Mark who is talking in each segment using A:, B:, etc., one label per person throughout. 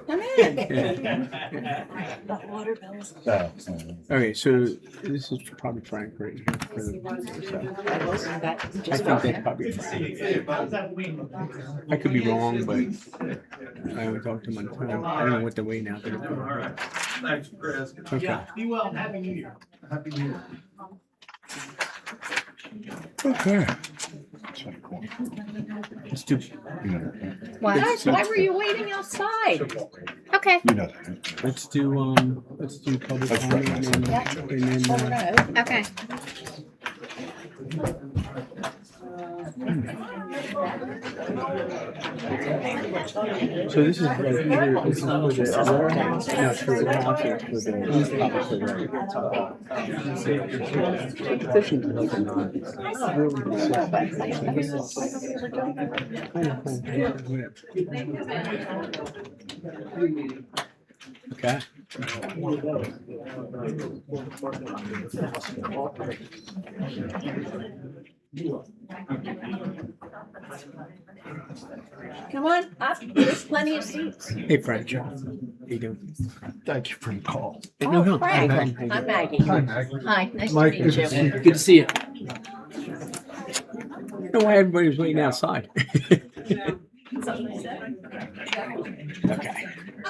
A: Come in.
B: The water bills.
C: Okay, so this is probably Frank right here. I think that's probably Frank. I could be wrong, but I haven't talked to him on the phone. I don't know what the way now.
D: All right. Thanks for asking.
C: Okay.
D: Yeah, be well. Happy New Year. Happy New Year.
C: Okay. Let's do.
A: Guys, why were you waiting outside?
B: Okay.
C: Let's do public comment and then
A: Well, we're gonna open.
B: Okay.
C: so this is like either this is for the warehouse, no, for the township, for the petitions like not really okay.
A: Come on up. There's plenty of seats.
C: Hey Frank, how you doing?
D: Thank you for the call.
C: Hey,
A: Oh, Frank.
C: no problem.
A: I'm Maggie.
D: Hi, Maggie.
A: Hi, nice to
D: Mike,
A: meet
D: good
A: you.
D: to see you.
C: Good to see you. I don't know why everybody was waiting outside. Okay.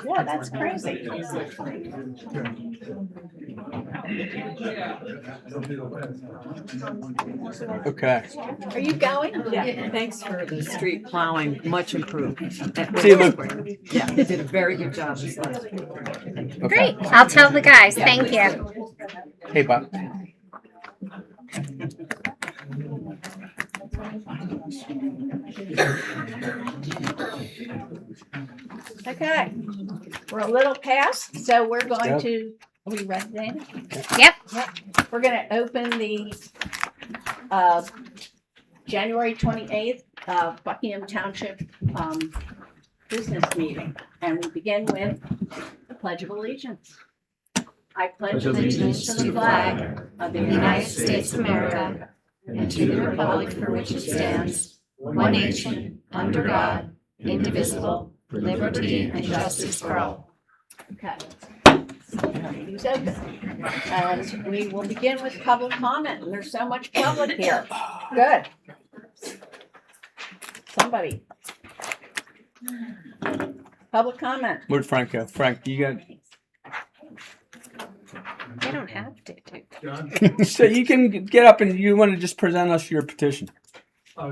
A: Yeah, that's crazy.
C: Okay.
A: Are you going?
E: Yeah, thanks for the street plowing, much improved.
C: See you, Luke.
E: Yeah, they did a very good job this last week.
B: Great. I'll tell the guys. Thank you.
C: Hey, Bob.
A: Okay. We're a little past, so we're going to, are we ready, Dana?
B: Yep.
A: We're gonna open the January 28th Buckingham Township business meeting. And we begin with the Pledge of Allegiance. I pledge allegiance to the flag of the
B: United States of America and to the republic for which it stands, one nation, under God, indivisible, with liberty and justice for all.
A: Okay. Meeting's open. And we will begin with public comment. And there's so much public here. Good. Somebody. Public comment.
C: Where'd Frank go? Frank, you got.
B: They don't have to.
D: John?
C: So you can get up and you want to just present us your petition.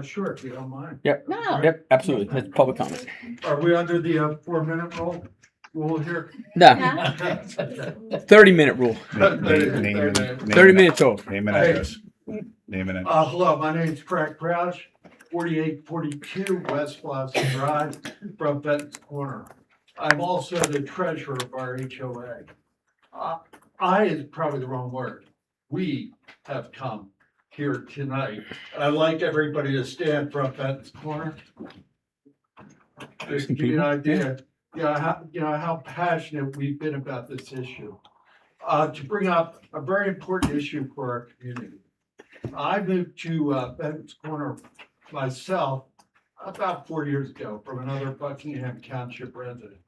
D: Sure, if you don't mind.
C: Yep.
A: No.
C: Yep. Absolutely. That's public comment.
D: Are we under the 4-minute rule here?
C: No.
A: Huh?
C: 30-minute rule.
F: Name
C: 30 minutes old.
F: Name and address. Name and address.
D: Hello, my name's Craig Crouch, 4842 West Blossom Drive, from Benton's Corner. I'm also the treasurer of our HOA. I is probably the wrong word. We have come here tonight. And I'd like everybody to stand from Benton's Corner. Just to give you an idea, how passionate we've been about this issue. To bring up a very important issue for our community. I moved to Benton's Corner myself about 4 years ago from another Buckingham Township resident.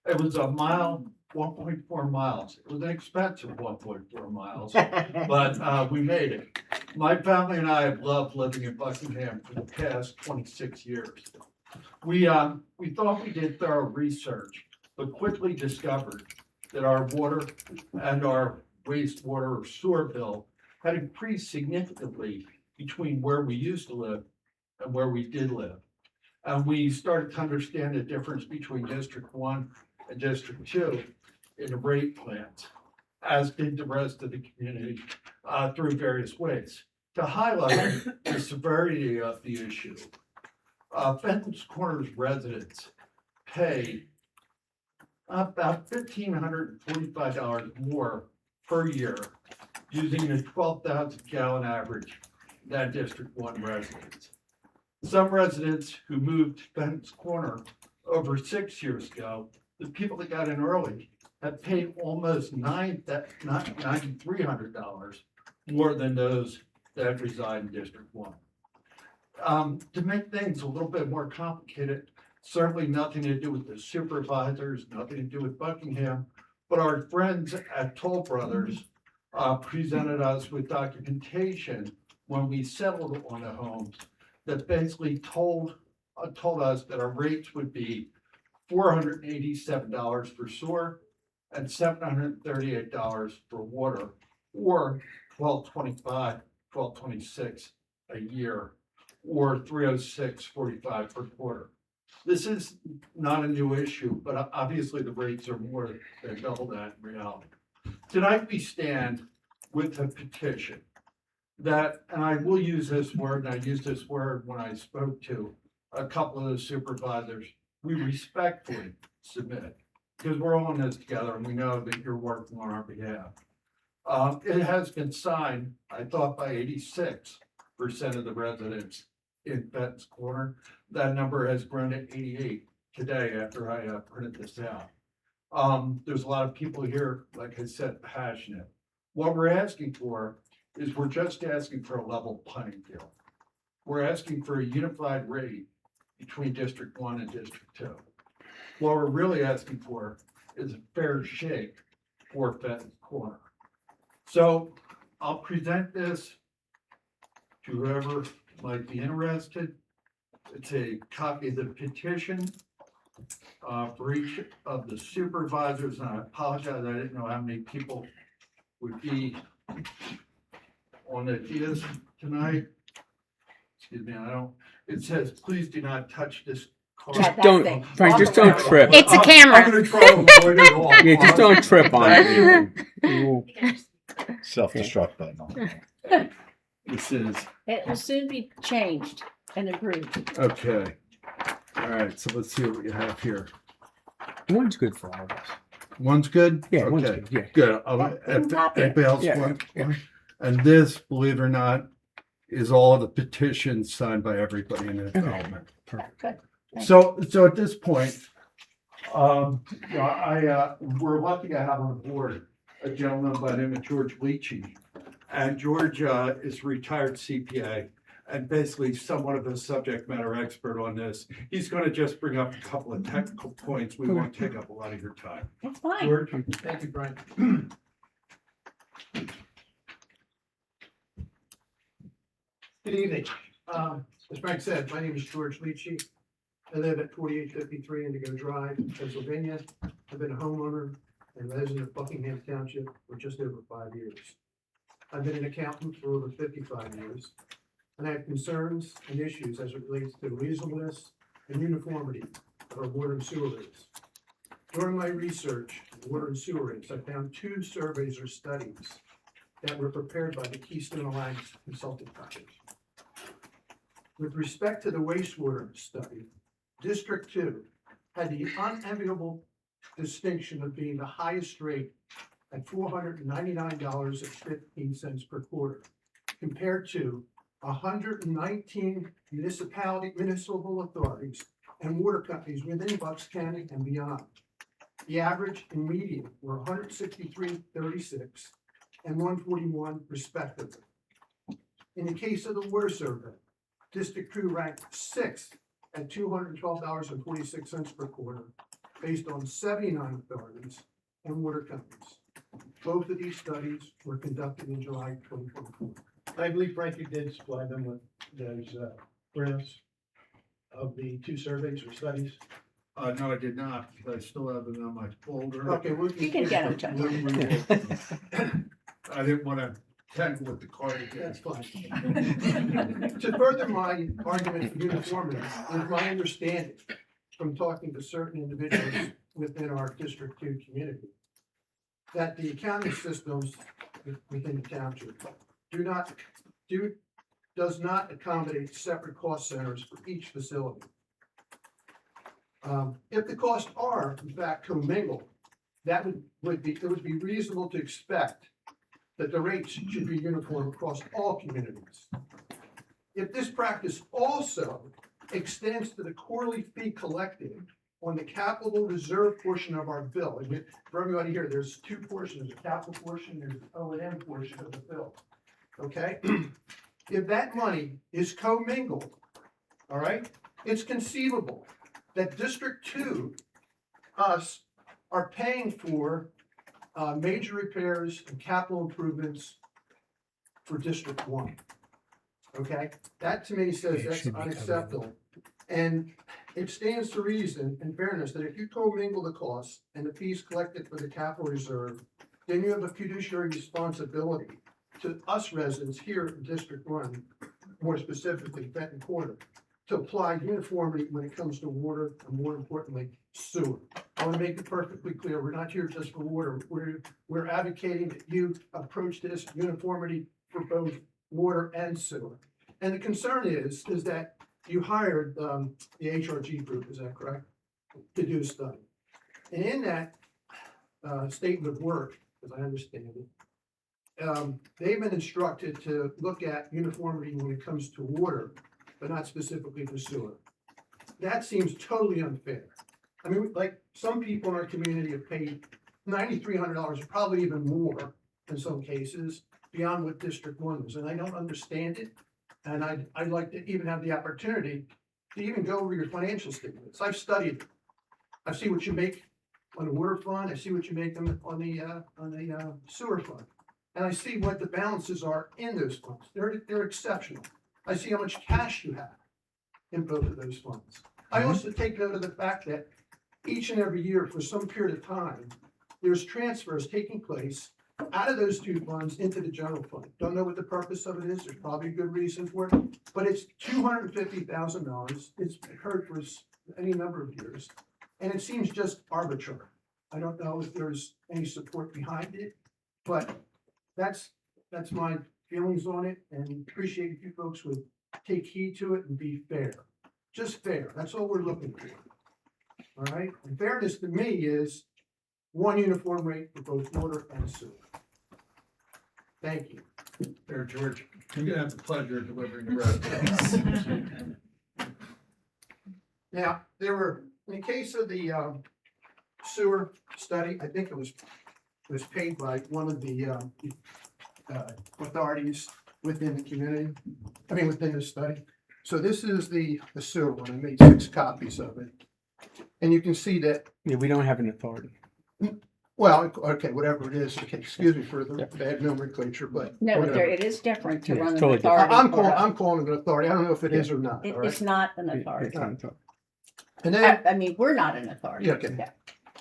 D: It was a mile, 1.4 miles. It was an expensive 1.4 miles, but we made it. My family and I have loved living in Buckingham for the past 26 years. We thought we did thorough research, but quickly discovered that our water and our wastewater or sewer bill had increased significantly between where we used to live and where we did live. And we started to understand the difference between District 1 and District 2 in the rate plans, as did the rest of the community through various ways. To highlight the severity of the issue, Benton's Corners residents pay about $1,545 more per year using a 12,000 gallon average than District 1 residents. Some residents who moved to Benton's Corner over 6 years ago, the people that got in early, have paid almost $9,300 more than those that reside in District 1. To make things a little bit more complicated, Certainly nothing to do with the supervisors, nothing to do with Buckingham, but our friends at Toll Brothers presented us with documentation when we settled on the homes that basically told us that our rates would be $487 for sewer and $738 for water, or $1226 a year, or $306.45 per quarter. This is not a new issue, but obviously the rates are more than double that in reality. Tonight we stand with a petition that, and I will use this word, and I used this word when I spoke to a couple of the supervisors, we respectfully submit, because we're all in this together and we know that you're working on our behalf. It has been signed, I thought, by 86% of the residents in Benton's Corner. That number has grown to 88 today after I printed this out. There's a lot of people here, like I said, passionate. What we're asking for is we're just asking for a level playing field. We're asking for a unified rate between District 1 and District 2. What we're really asking for is a fair shake for Benton's Corner. So I'll present this to whoever might be interested. It's a copy of the petition for each of the supervisors, and I apologize, I didn't know how many people would be on the dais tonight. Excuse me, it says, please do not touch this card.
A: Yeah, that
C: Don't,
A: thing.
C: Frank,
A: Walk
C: just don't
A: away.
C: trip.
B: It's a camera.
D: I'm gonna try to avoid it all.
C: Yeah, just don't trip on it. Ooh.
F: Self-destruct button.
D: This is,
A: It will soon be changed and improved.
D: okay. All right, so let's see what we have here.
C: One's good for all of us.
D: One's good?
C: Yeah, one's
D: Okay,
C: good, yeah.
D: good.
A: Then copy it.
D: Anybody else
C: Yeah,
D: want?
C: yeah.
D: And this, believe it or not, is all the petitions signed by everybody in the development.
C: Perfect.
A: Good.
D: So at this point, we're lucky to have on board a gentleman by the name of George Leachy. And George is a retired CPA and basically somewhat of a subject matter expert on this. He's going to just bring up a couple of technical points. We won't take up a lot of your time.
A: That's fine.
D: George?
G: Thank you, Brian. Good evening. As Frank said, my name is George Leachy. I live at 4853 Indigo Drive, Pennsylvania. I've been a homeowner and resident of Buckingham Township for just over 5 years. I've been an accountant for over 55 years, and I have concerns and issues as it relates to reasonableness and uniformity of our water and sewer rates. During my research on water and sewer rates, I found 2 surveys or studies that were prepared by the Keystone Alliance Consulting Company. With respect to the wastewater study, District 2 had the unenviable distinction of being the highest rate at $499.15 per quarter, compared to 119 municipal authorities and water companies within Bucks County and beyond. The average and median were 163.36 and 141 respectively. In the case of the water survey, District 2 ranked 6th at $212.46 per quarter, based on 79 authorities and water companies. Both of these studies were conducted in July 2024.
H: I believe Frank, you did supply them with those prints of the 2 surveys or studies.
D: No, I did not, but I still have them on my folder.
G: Okay,
A: You can get them,
D: I didn't want to tangle with the card again.
G: That's fine. To further my argument for uniformity, is my understanding from talking to certain individuals within our District 2 community, that the accounting systems within the township does not accommodate separate cost centers for each facility. If the costs are in fact commingled, it would be reasonable to expect that the rates should be uniform across all communities. If this practice also extends to the quarterly fee collected on the capital reserve portion of our bill, and for everybody here, there's 2 portions, a capital portion and an O&M portion of the bill, okay? If that money is commingled, all right, it's conceivable that District Two, us, are paying for major repairs and capital improvements for District One. Okay, that to me says
C: It
G: that's
C: should be covered.
G: unacceptable. And it stands to reason, in fairness, that if you commingle the costs and the fees collected for the capital reserve, then you have a fiduciary responsibility to us residents here in District One, more specifically Benton Corner, to apply uniformity when it comes to water and, more importantly, sewer. I want to make it perfectly clear, we're not here just for water. We're advocating that you approach this uniformity for both water and sewer. And the concern is that you hired the HRG group, is that correct? To do a study. And in that statement of work, as I understand it, they've been instructed to look at uniformity when it comes to water, but not specifically for sewer. That seems totally unfair. I mean, like, some people in our community have paid $9,300, probably even more in some cases, beyond what District One is, and I don't understand it. And I'd like to even have the opportunity to even go over your financial statements. I've studied it. I see what you make on the water fund, I see what you make on the sewer fund. And I see what the balances are in those funds. They're exceptional. I see how much cash you have in both of those funds. I also take note of the fact that each and every year for some period of time, there's transfers taking place out of those two funds into the general fund. Don't know what the purpose of it is. There's probably a good reason for it, but it's $250,000. It's occurred for any number of years, and it seems just arbitrary. I don't know if there's any support behind it, but that's my feelings on it, and appreciate if you folks would take heed to it and be fair. Just fair. That's all we're looking for. All right? And fairness to me is one uniform rate for both water and sewer. Thank you.
D: There, George, you're gonna have the pleasure of delivering the rest.
G: Now, there were, in the case of the sewer study, I think it was paid by one of the authorities within the community, within the study. So this is the sewer one. I made 6 copies of it. And you can see that,
C: Yeah, we don't have an authority.
G: well, okay, whatever it is, okay, excuse me for the bad nomenclature, but.
A: No,
G: whatever.
A: it is different to
C: Yeah,
A: run
C: it's
A: an
C: totally different.
A: authority.
G: I'm calling it an authority. I don't know if it is or not, all right?
A: It's not an
C: It-
A: authority.
C: it's not an authority.
G: And then,
A: I mean, we're not an authority.
G: Yeah, okay.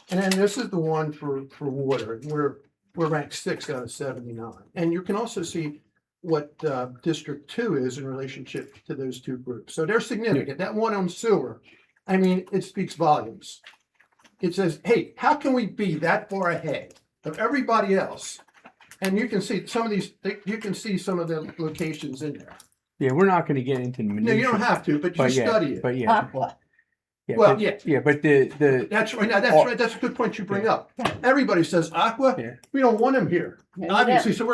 G: and then this is the one for water, and we're ranked 6 out of 79. And you can also see what District 2 is in relationship to those two groups. So they're significant. That one on sewer, it speaks volumes. It says, hey, how can we be that far ahead of everybody else? And you can see some of the locations in there.
C: Yeah, we're not gonna get into the
G: No,
C: minutia.
G: you don't have to, but you
C: But yeah,
G: study it.
C: but yeah.
A: Aqua.
C: Yeah,
G: Well,
C: but-
G: yeah.
C: Yeah, but the,
G: That's right. Now, that's right. That's a good point you bring up. Everybody says Aqua.
C: Yeah.
G: We don't want them here.
A: No, you
G: Obviously, so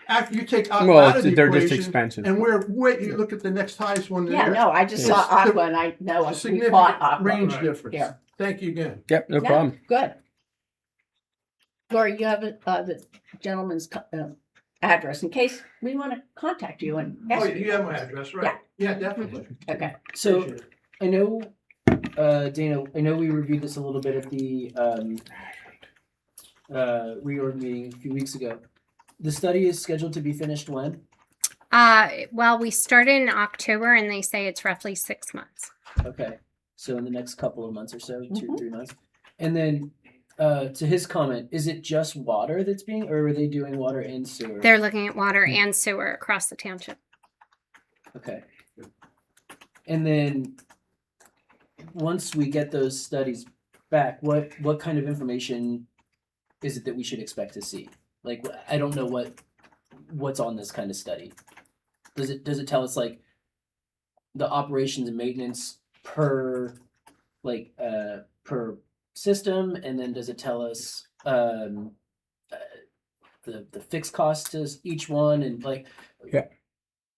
G: after you take Aqua
C: well,
G: out of the
C: they're just
G: equation,
C: expensive.
G: and you look at the next highest one
A: Yeah,
G: there.
A: no, I just saw
G: It's the-
A: Aqua and I know
G: A
A: we
G: significant
A: fought Aqua.
G: range
D: Right.
G: difference.
A: Yeah.
G: Thank you again.
C: Yep, no
A: Yeah,
C: problem.
A: Good. Lori, you have the gentleman's address in case we want to contact you and
G: Oh,
A: ask
G: you
A: you.
G: have my address, right? Yeah, definitely.
A: Okay.
I: So
G: Appreciate it.
I: I know, Dana, I know we reviewed this a little bit at the reorg meeting a few weeks ago. The study is scheduled to be finished when?
B: Well, we started in October and they say it's roughly 6 months.
I: Okay, so in the next couple of months or so, 2
A: Mhm.
I: 3 months. And then to his comment, is it just water that's being, or are they doing water and sewer?
B: They're looking at water and sewer across the township.
I: Okay. And then once we get those studies back, what kind of information is it that we should expect to see? Like, I don't know what's on this kind of study. Does it tell us like the operations and maintenance per system, and then does it tell us the fixed cost to each one, and like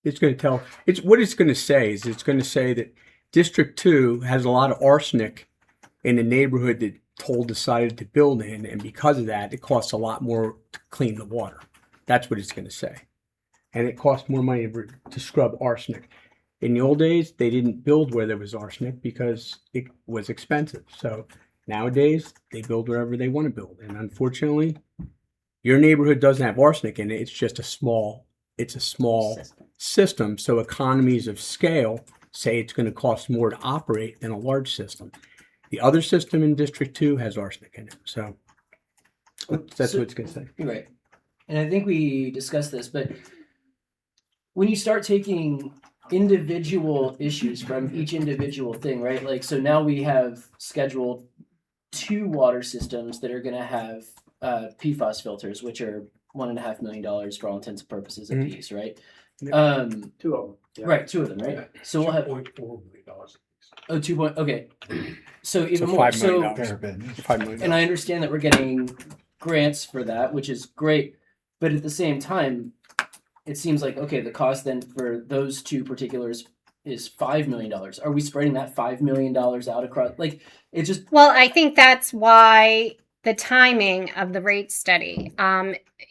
C: It's going to tell, what it's going to say is it's going to say that District 2 has a lot of arsenic in the neighborhood that Toll decided to build in, and because of that, it costs a lot more to clean the water. That's what it's going to say. And it costs more money to scrub arsenic. In the old days, they didn't build where there was arsenic because it was expensive. So nowadays, they build wherever they want to build. And unfortunately, your neighborhood doesn't have arsenic in it. It's just a small system. So economies of scale say it's going to cost more to operate than a large system. The other system in District 2 has arsenic in it. So that's what it's going to say.
I: You're right. And I think we discussed this, but when you start taking individual issues from each individual thing, right? Like, so now we have scheduled 2 water systems that are going to have PFAS filters, which are $1.5 million for all intents and purposes a piece, right?
G: 2 of them.
I: Right, 2 of them, right? So we'll have
G: $2.4 million.
I: oh 2 point. Okay, so even
C: So
I: more.
C: $5 million.
I: So
F: Better been.
C: $5 million.
I: and I understand that we're getting grants for that, which is great, but at the same time, it seems like okay, the cost then for those 2 particulars is $5 million. Are we spreading that $5 million out across? Like, it just
B: Well, I think that's why the timing of the rate study.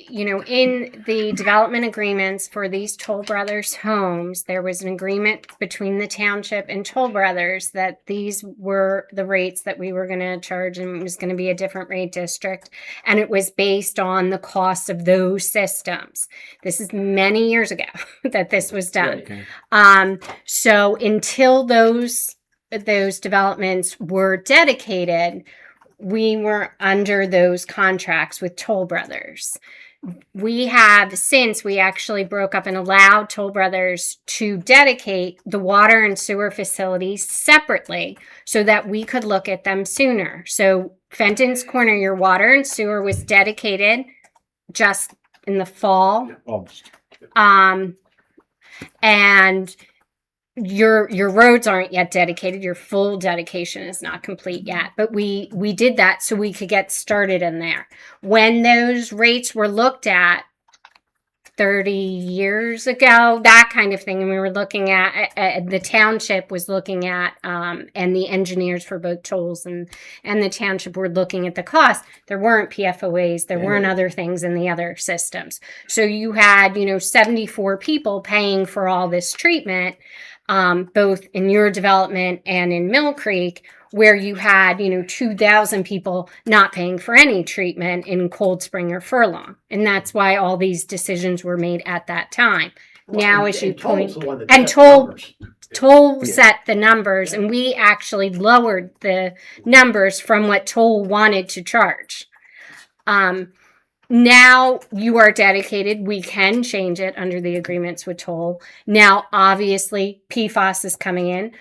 B: In the development agreements for these Toll Brothers homes, there was an agreement between the township and Toll Brothers that these were the rates that we were going to charge, and it was going to be a different rate district. And it was based on the cost of those systems. This is many years ago that this was done.
I: right.
B: So until those developments were dedicated, we were under those contracts with Toll Brothers. We have since we actually broke up and allowed Toll Brothers to dedicate the water and sewer facilities separately so that we could look at them sooner. So Fenton's Corner, your water and sewer was dedicated just in the fall.
F: Almost.
B: And your roads aren't yet dedicated. Your full dedication is not complete yet, but we did that so we could get started in there. When those rates were looked at 30 years ago, that kind of thing, and we were looking at the township was looking at and the engineers for both tolls and the township were looking at the cost. There weren't PFOAs, there weren't other things in the other systems. So you had 74 people paying for all this treatment, both in your development and in Mill Creek, where you had 2,000 people not paying for any treatment in Cold Spring or Furlong. And that's why all these decisions were made at that time. Now, as you point, and Toll set the numbers, and we actually lowered the numbers from what Toll wanted to charge. Now you are dedicated. We can change it under the agreements with Toll. Now, obviously, PFAS is coming in.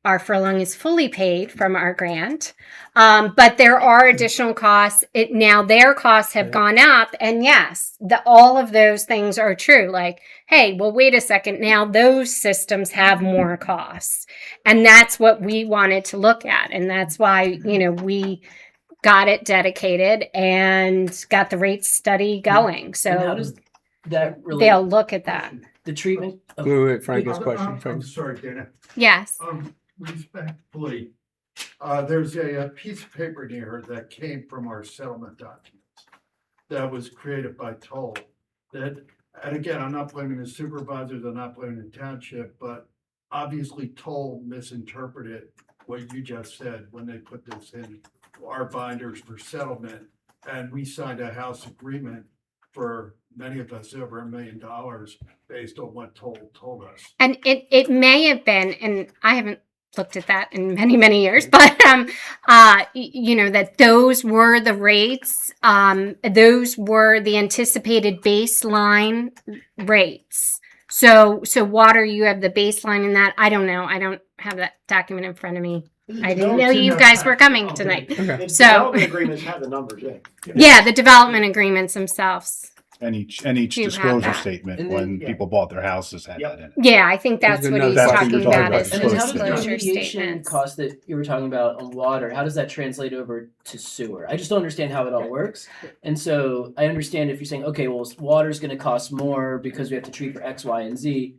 B: Our furlong is fully paid from our grant, but there are additional costs. Now their costs have gone up, and yes, all of those things are true. Like, hey, well, wait a second. Now those systems have more costs, and that's what we wanted to look at, and that's why we got it dedicated and got the rate study going. So
I: And how does that relate?
B: they'll look at that.
I: The treatment.
C: Wait, Frank, question.
D: I'm
C: Frank.
D: sorry, Dana.
B: Yes.
D: Respectfully, there's a piece of paper here that came from our settlement documents that was created by Toll. And again, I'm not blaming the supervisors, I'm not blaming the township, but obviously Toll misinterpreted what you just said when they put this in our binders for settlement. And we signed a house agreement for many of us over $1 million based on what Toll told us.
B: And it may have been, and I haven't looked at that in many, many years, but that those were the rates. Those were the anticipated baseline rates. So water, you have the baseline in that. I don't know. I don't have that document in front of me. I didn't know you guys were coming tonight.
C: Okay.
B: So-
H: Development agreements have the numbers in.
B: Yeah, the development agreements themselves.
F: And each
B: Do you have
F: disclosure
B: that?
F: statement
I: And
F: when
H: then-
F: people bought their houses had
H: Yep.
F: that in it.
B: Yeah, I think that's
C: There's
B: what
C: another-
B: he's
F: That's what
B: talking
F: you're talking
B: about
F: about,
B: is
I: And
B: the
I: then how does the
B: disclosure
I: remediation
B: statements.
I: cost that you were talking about on water, how does that translate over to sewer? I just don't understand how it all works. And so I understand if you're saying, okay, well, water's gonna cost more because we have to treat for X, Y, and Z.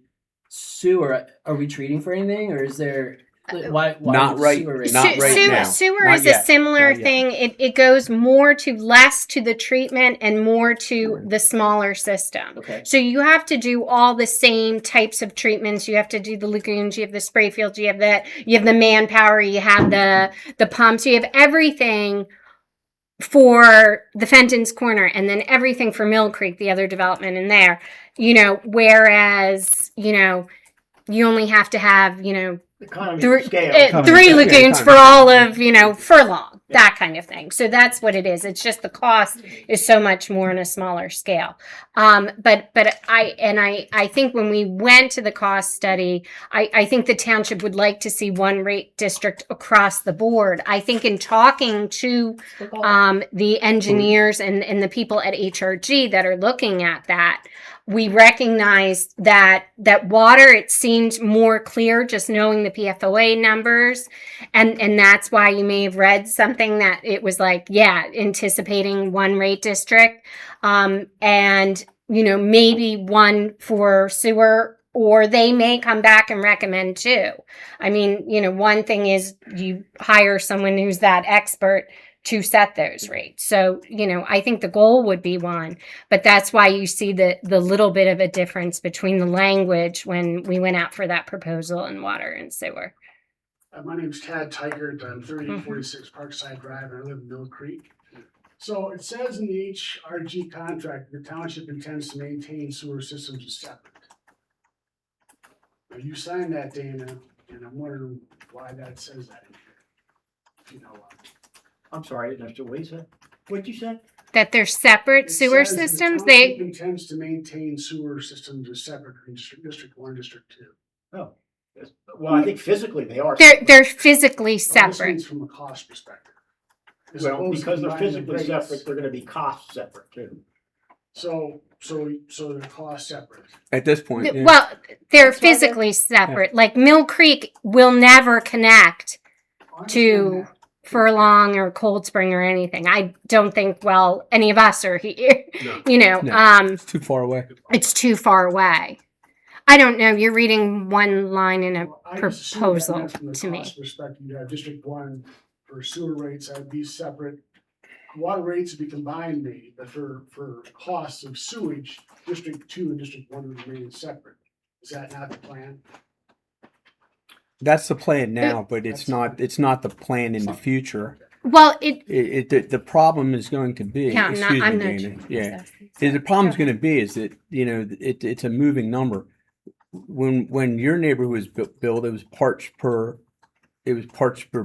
I: Sewer, are we treating for anything, or is there Why
C: Not
I: the
C: right-
I: sewer rates-
C: not right now.
B: Sewer
C: Not
B: is
C: yet.
B: a similar
C: Not yet.
B: thing. It goes less to the treatment and more to the smaller system.
I: Okay.
B: So you have to do all the same types of treatments. You have to do the lagoons, you have the spray fields, you have the manpower, you have the pumps, you have everything for the Fenton's Corner and then everything for Mill Creek, the other development in there. Whereas, you only have to have,
H: Economy
B: three,
H: of scale.
B: three
C: Yeah,
B: lagoons
C: economy.
B: for all of Furlong, that kind of thing. So that's what it is. It's just the cost is so much more on a smaller scale. But I think when we went to the cost study, I think the township would like to see one rate district across the board. I think in talking to the engineers and the people at HRG that are looking at that, we recognize that water, it seemed more clear just knowing the PFOA numbers. And that's why you may have read something that it was like, anticipating one rate district. And, maybe one for sewer, or they may come back and recommend two. I mean, one thing is you hire someone who's that expert to set those rates. So, I think the goal would be one, but that's why you see the little bit of a difference between the language when we went out for that proposal in water and sewer.
J: My name's Tad Tigert. I'm 3846 Parkside Drive, and I live in Mill Creek. So it says in the HRG contract, the township intends to maintain sewer systems as separate. Now, you signed that, Dana, and I'm wondering why that says that in here. If you know why.
H: I'm sorry, I didn't understand what you said. What'd you say?
B: That they're separate
J: It
B: sewer
J: says
B: systems.
J: The township
B: They
J: intends to maintain sewer systems as separate in District 1, District 2.
H: Oh, well, I think physically they are.
B: they're physically
J: Well, this
B: separate.
J: means from a cost perspective. As
H: Well,
J: opposed to
H: because they're
J: combining
H: physically
J: rates.
H: separate, they're gonna be cost separate too.
J: So they're cost separate.
C: At this point, yeah.
B: Well, they're
J: That's why they're-
B: physically separate. Like Mill Creek will never connect
J: I understand
B: to
J: that.
B: Furlong or Cold Spring or anything. I don't think, any of us are here.
C: No. No. It's too far away.
B: It's too far away. I don't know. You're reading one line in a
J: Well, I just assumed that
B: proposal
J: meant from the
B: to me.
J: cost perspective, you have District 1 for sewer rates, that would be separate. Water rates would be combined maybe, but for costs of sewage, District 2 and District 1 would remain separate. Is that not the plan?
C: That's the plan now, but it's not the plan in the future.
B: Well,
C: The problem is going to be,
B: yeah,
C: excuse
B: I'm
C: me,
B: not.
C: Dana. Yeah. The problem's going to be is that, it's a moving number. When your neighborhood was built, it was parts per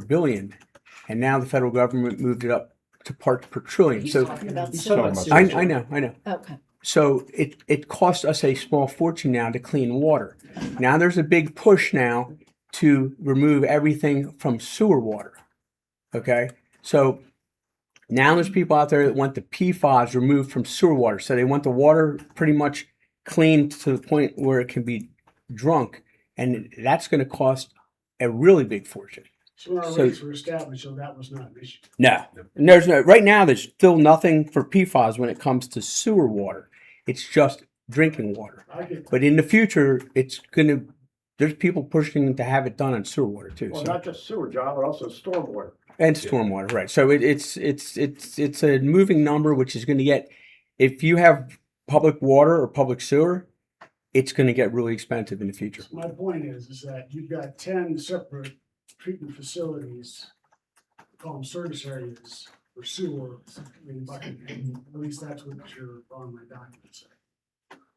C: billion. And now the federal government moved it up to parts per trillion. So
E: Talking about
F: He's
E: sewer.
F: talking about
C: I
F: sewage.
C: know.
E: Okay.
C: So it costs us a small fortune now to clean water. Now there's a big push now to remove everything from sewer water. Okay? So now there's people out there that want the PFAS removed from sewer water. So they want the water pretty much cleaned to the point where it can be drunk. And that's going to cost a really big fortune.
J: So when our
C: So-
J: rates were established, so that was not an issue.
C: No, and there's no, right now there's still nothing for PFAS when it comes to sewer water. It's just drinking water.
J: I get that.
C: But in the future, there's people pushing to have it done on sewer water too.
H: Well,
C: So,
H: not just sewer, John, but also stormwater.
C: and stormwater, right? So it's a moving number, which is going to get, if you have public water or public sewer, it's going to get really expensive in the future.
J: My point is that you've got 10 separate treatment facilities, call them service areas for sewer in Buckingham. At least that's what your on my document say.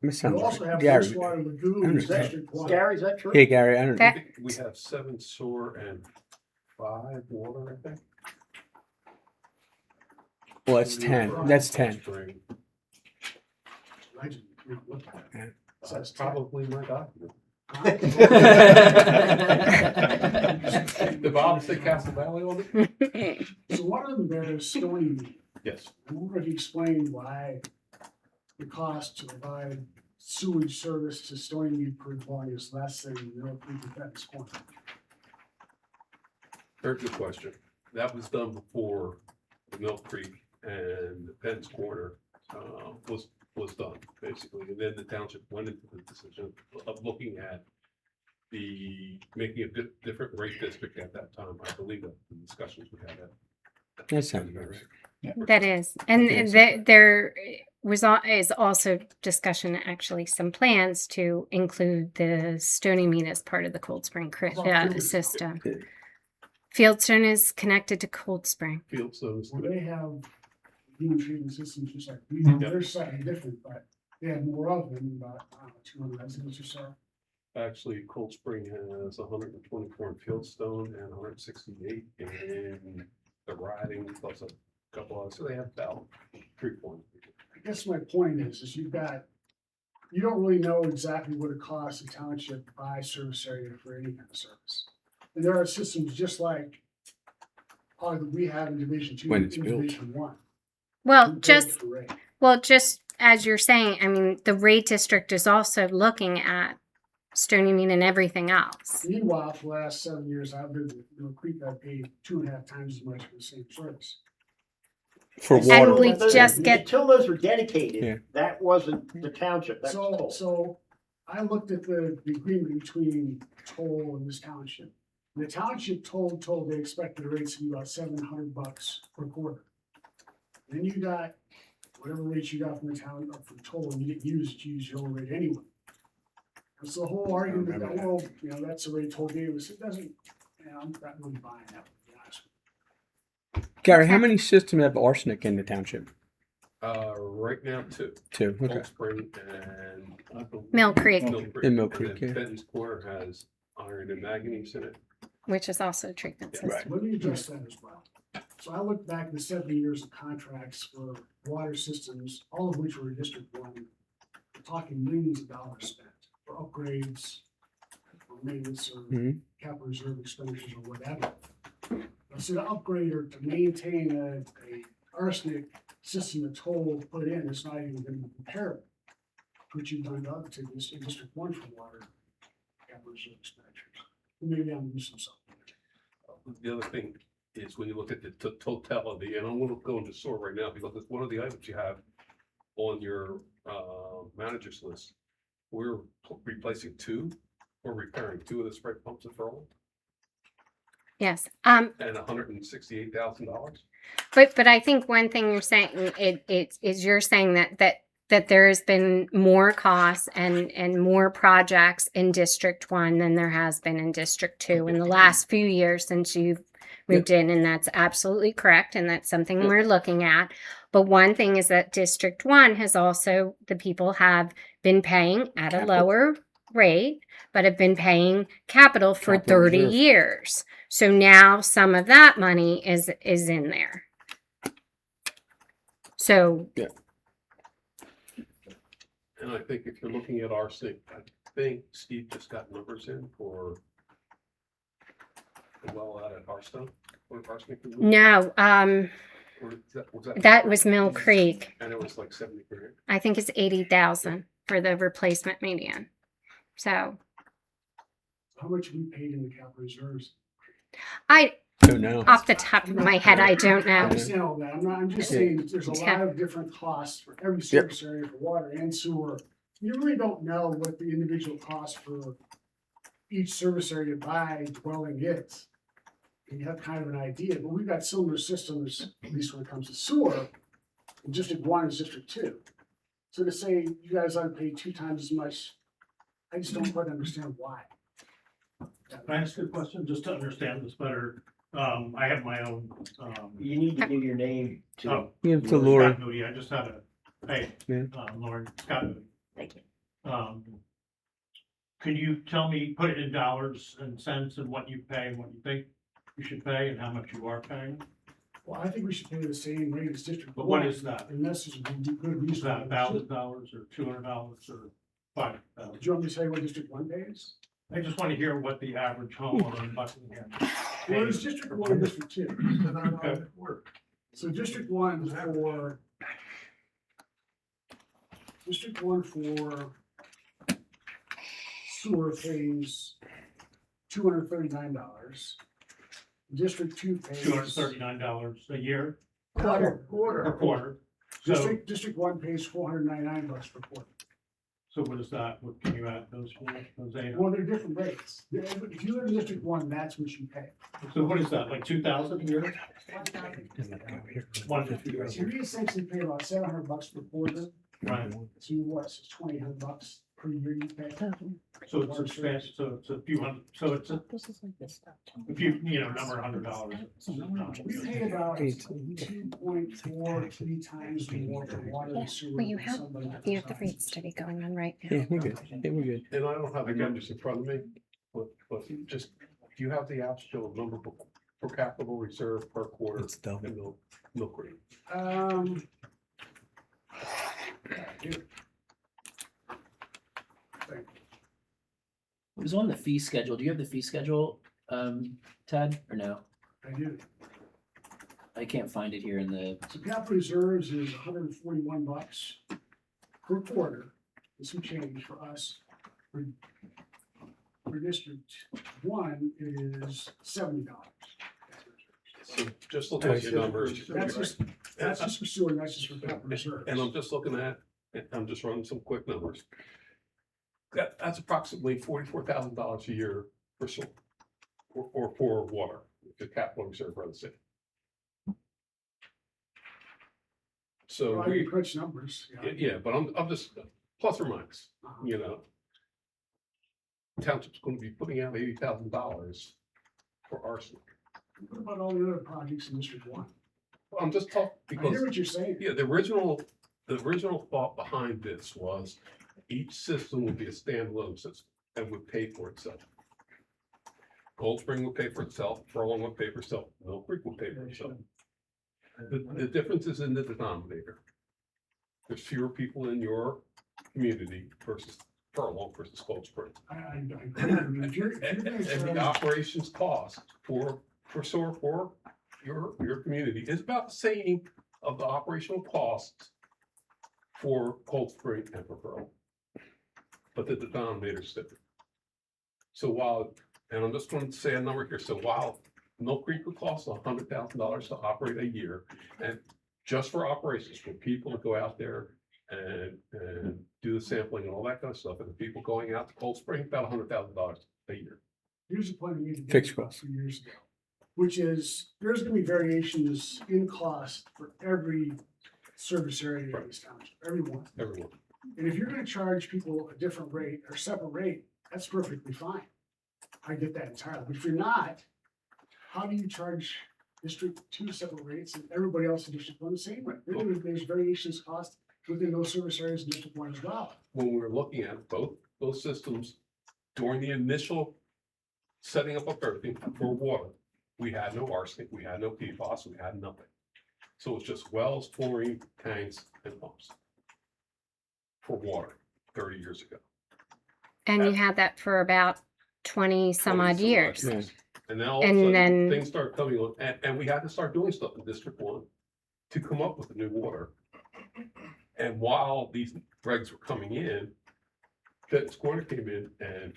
C: That sounds
J: You also
C: right.
J: have
C: Gary.
J: wastewater lagoons, District 1.
H: Gary, is that true?
C: Hey Gary, I don't know.
B: That-
K: We have 7 sewer and 5 water, I think.
C: Well, that's 10. That's 10.
K: Spring.
J: I didn't even look at it.
C: Yeah.
J: So
K: That's
J: it's 10.
K: probably my document.
J: Huh?
K: The Bob said Castle Valley on it?
J: So one of them there is Stony Mead.
K: Yes.
J: I wonder if you explain why the cost to provide sewage service to Stony Mead per dwelling is less than Mill Creek and Fenton's Corner.
K: Very good question. That was done before the Mill Creek and the Penn's Corner was done, basically. And then the township went into the decision of looking at making a different rate district at that time. I believe that the discussions we had.
C: That sounds about right.
B: That is, and
C: Okay, so-
B: there is also discussion, actually, some plans to include the Stony Mead as part of the Cold Spring system. Fieldstone is connected to Cold Spring.
K: Field, so
J: Well, they have human treatment systems just like we
K: Mm-hmm.
J: do. They're slightly different, but they have more of them, about, I don't know, 200 residents or so.
K: actually, Cold Spring has 124 in Fieldstone and 168 in the riding, plus a couple others. So they have about 3 points.
J: I guess my point is you don't really know exactly what it costs a township by service area for any kind of service. And there are systems just like that we have in Division Two,
C: When
J: and
C: it's built.
J: Division One.
B: Well,
J: Who pays
B: just
J: the rate?
B: as you're saying, I mean, the rate district is also looking at Stony Mead and everything else.
J: Meanwhile, for the last 7 years, I've been with Mill Creek, I paid 2.5 times as much for the same service.
C: For
B: And
C: water.
B: we just get-
L: Until those were dedicated,
C: Yeah.
L: that wasn't the township, that's
J: So,
L: toll.
J: so I looked at the agreement between toll and this township. The township told they expected the rates to be about $700 per quarter. Then you got whatever rates you got from the town, from toll, and you didn't use your own rate anyway. And so the whole argument that, well, that's the rate toll gave us, it doesn't, I'm not really buying that, to be honest with
C: Gary, how many systems have arsenic in the township?
K: Right now, 2.
C: Two. Okay.
K: Cold Spring and I believe-
B: Mill Creek.
C: In Mill
K: And
C: Creek,
K: then
C: yeah.
K: Benton's Corner has iron and manganese in it.
B: Which is also a treatment
K: Yeah.
B: system.
J: you. Let me address that as well. So I looked back at the 70 years of contracts for water systems, all of which were in District One. We're talking millions of dollars spent for upgrades, for maintenance, or
C: Mhm.
J: capital reserve expenditures, or whatever. So to upgrade or to maintain a arsenic system that toll put in, it's not even gonna be comparable to what you've done to this in District One for water capital reserve expenditures. Maybe I'm missing something.
K: The other thing is when you look at the totality, and I want to go into sewer right now because it's one of the items you have on your manager's list. We're replacing 2 or repairing 2 of the spray pumps at Furlong
B: Yes.
K: and $168,000.
B: But I think one thing you're saying is you're saying that there has been more costs and more projects in District 1 than there has been in District 2 in the last few years since you've moved in, and that's absolutely correct, and that's something we're looking at. But one thing is that District 1 has also, the people have been paying at a
C: Capital.
B: lower rate, but have been paying capital for
C: Capital
B: 30
C: reserve.
B: years. So now some of that money is in there. So
K: And I think if you're looking at arsenic, I think Steve just got numbers in for the well out at Hearthstone. Or arsenic removal,
B: no,
K: or was that?
B: that was Mill Creek.
K: And it was like 70 grand.
B: I think it's 80,000 for the replacement median. So
J: How much we paid in the capital reserves?
B: I,
C: Don't know.
B: off the top of my head, I don't
J: I
B: know.
J: understand all that. I'm just saying that there's a lot of different costs for every service area for water and sewer. You really don't know what the individual cost for each service area by dwelling is. And you have kind of an idea, but we've got similar systems, at least when it comes to sewer, in District 1 and District 2. So to say you guys ought to pay 2 times as much, I just don't quite understand why.
H: Can I ask you a question, just to understand this better? I have my own,
L: You need to do your name to.
H: Oh.
C: Give it to Laura.
H: Scott Moody, I just had
C: Yeah.
H: Lauren, Scott Moody.
A: Thank you.
H: Can you tell me, put it in dollars and cents and what you pay and what you think you should pay and how much you are paying?
J: Well, I think we should pay the same rate as District 1.
H: But what is that?
J: Unless there's a good reason.
H: Is that
J: why we should.
H: $1,000 or $200 or $5,000?
J: Do you want me to tell you what District 1 pays?
H: I just want to hear what the average homeowner in Buckingham
J: Well, there's
H: pays.
J: District 1 and District 2.
H: Okay.
J: So District 1 for sewer pays $239. District 2 pays.
H: $239 a year
J: Quarter.
H: per quarter. So,
J: District 1 pays $499 per quarter.
H: So what is that? What can you add those for, those eight?
J: Well, they're different rates. If you live in District One, that's what you pay.
H: So what is that, like 2,000 a year? 150.
J: So we essentially pay about $700 per quarter.
H: Right,
J: So you what, it's $2,800 per year you pay.
H: so it's substantial, so it's a few hundred, so it's a few, number $100.
J: We pay about 2.4, 3 times more for water and sewer.
B: Well, you
J: than
B: have-
J: somebody else.
B: You have the rate study going on right now.
C: Yeah, we're good. Yeah, we're good.
K: And I don't have the numbers in front of me, but just, do you have the actual number for capital reserve per quarter
C: It's double.
K: in Milk Creek?
I: It was on the fee schedule. Do you have the fee schedule, Ted, or no?
J: I do.
I: I can't find it here in the,
J: So capital reserves is $141 per quarter. There's some change for us. For District One, it is $70.
K: So just looking at your numbers.
J: That's just for sewer, that's just for capital reserves.
K: And I'm just looking at, I'm just running some quick numbers. That's approximately $44,000 a year for sewer, or for water, the capital reserve for the city. So
J: Well, I
K: we,
J: can crunch numbers.
K: yeah, but I'm just plus or minus,
J: Uh-huh.
K: Township's gonna be putting out $80,000 for arsenic.
J: What about all the other projects in District One?
K: I'm just talking
J: I
K: because.
J: hear what you're saying.
K: Yeah, the original thought behind this was each system would be a standalone system and would pay for itself. Cold Spring would pay for itself, Furlong would pay for itself, Mill Creek would pay for itself. The difference is in the denominator. There's fewer people in your community versus Furlong versus Cold Spring.
J: I agree. I mean, if you're
K: And
J: gonna
K: the
J: charge-
K: operations cost for sewer for your community is about the same of the operational costs for Cold Spring and for Furlong. But the denominator is different. So while, and I'm just going to say a number here, so while Mill Creek would cost $100,000 to operate a year, and just for operations, for people to go out there and do the sampling and all that kind of stuff, and the people going out to Cold Spring, about $100,000 a year.
J: Here's the point we made
C: Fixed
J: about
C: costs.
J: 2 years ago, which is there's gonna be variations in cost for every service area in this township, every one.
K: Everyone.
J: And if you're gonna charge people a different rate or separate rate, that's perfectly fine. I get that entirely, but if you're not, how do you charge District Two separate rates and everybody else in District One the same rate? There's variations cost within those service areas in District One as well.
K: When we were looking at both systems during the initial setting up of everything for water, we had no arsenic, we had no PFAS, we had nothing. So it's just wells, chlorine, tanks, and pumps for water 30 years ago.
B: And you had that for about 20 some odd years.
C: Yeah.
K: And now all of a
B: And
K: sudden,
B: then-
K: things started coming on, and we had to start doing stuff in District One to come up with the new water. And while these regs were coming in, Fenton's Corner came in and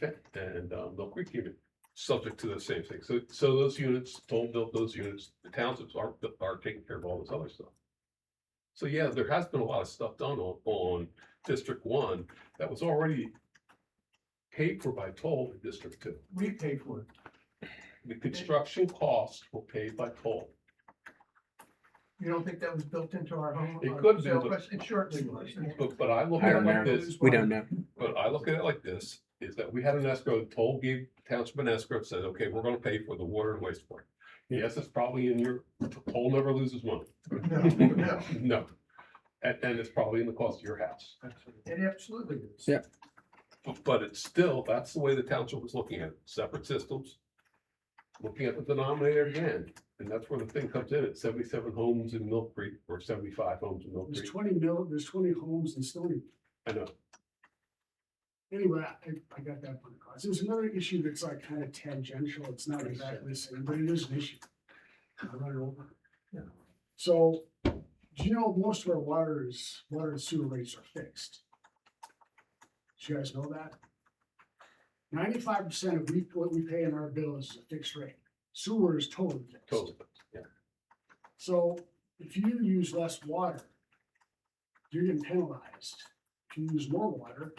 K: Mill Creek came in, subject to the same thing. So those units, Toll built those units, the townships are taking care of all this other stuff. So yeah, there has been a lot of stuff done on District One that was already paid for by Toll in District Two.
D: We pay for it.
K: The construction costs were paid by Toll.
G: You don't think that was built into our home?
K: It could have been,
G: sale
K: but-
G: price? It certainly was.
K: But I look
C: I
K: at it
C: don't
K: like
C: know.
K: this,
C: We don't know.
K: but I look at it like this, is that we had an escrow, Toll gave Township an escrow, said, okay, we're gonna pay for the water and wastewater. Yes, it's probably in your, Toll never loses money.
G: No.
K: No. And it's probably in the cost of your house.
G: It absolutely is.
C: Yeah.
K: But it's still, that's the way the township was looking at it, separate systems. Looking at the denominator again, and that's where the thing comes in, at 77 homes in Mill Creek, or 75 homes in Mill
J: There's
K: Creek.
J: 20 homes in Stony.
K: I know,
J: Anyway, I got that one across. There's another issue that's like kind of tangential. It's not exactly the same, but it is an issue. I'll run it over.
G: Yeah.
J: So, do you know most of our water and sewer rates are fixed? Do you guys know that? 95% of what we pay in our bill is a fixed rate. Sewer is totally fixed.
K: totally, yeah.
J: So if you use less water, you're getting penalized. If you use more water,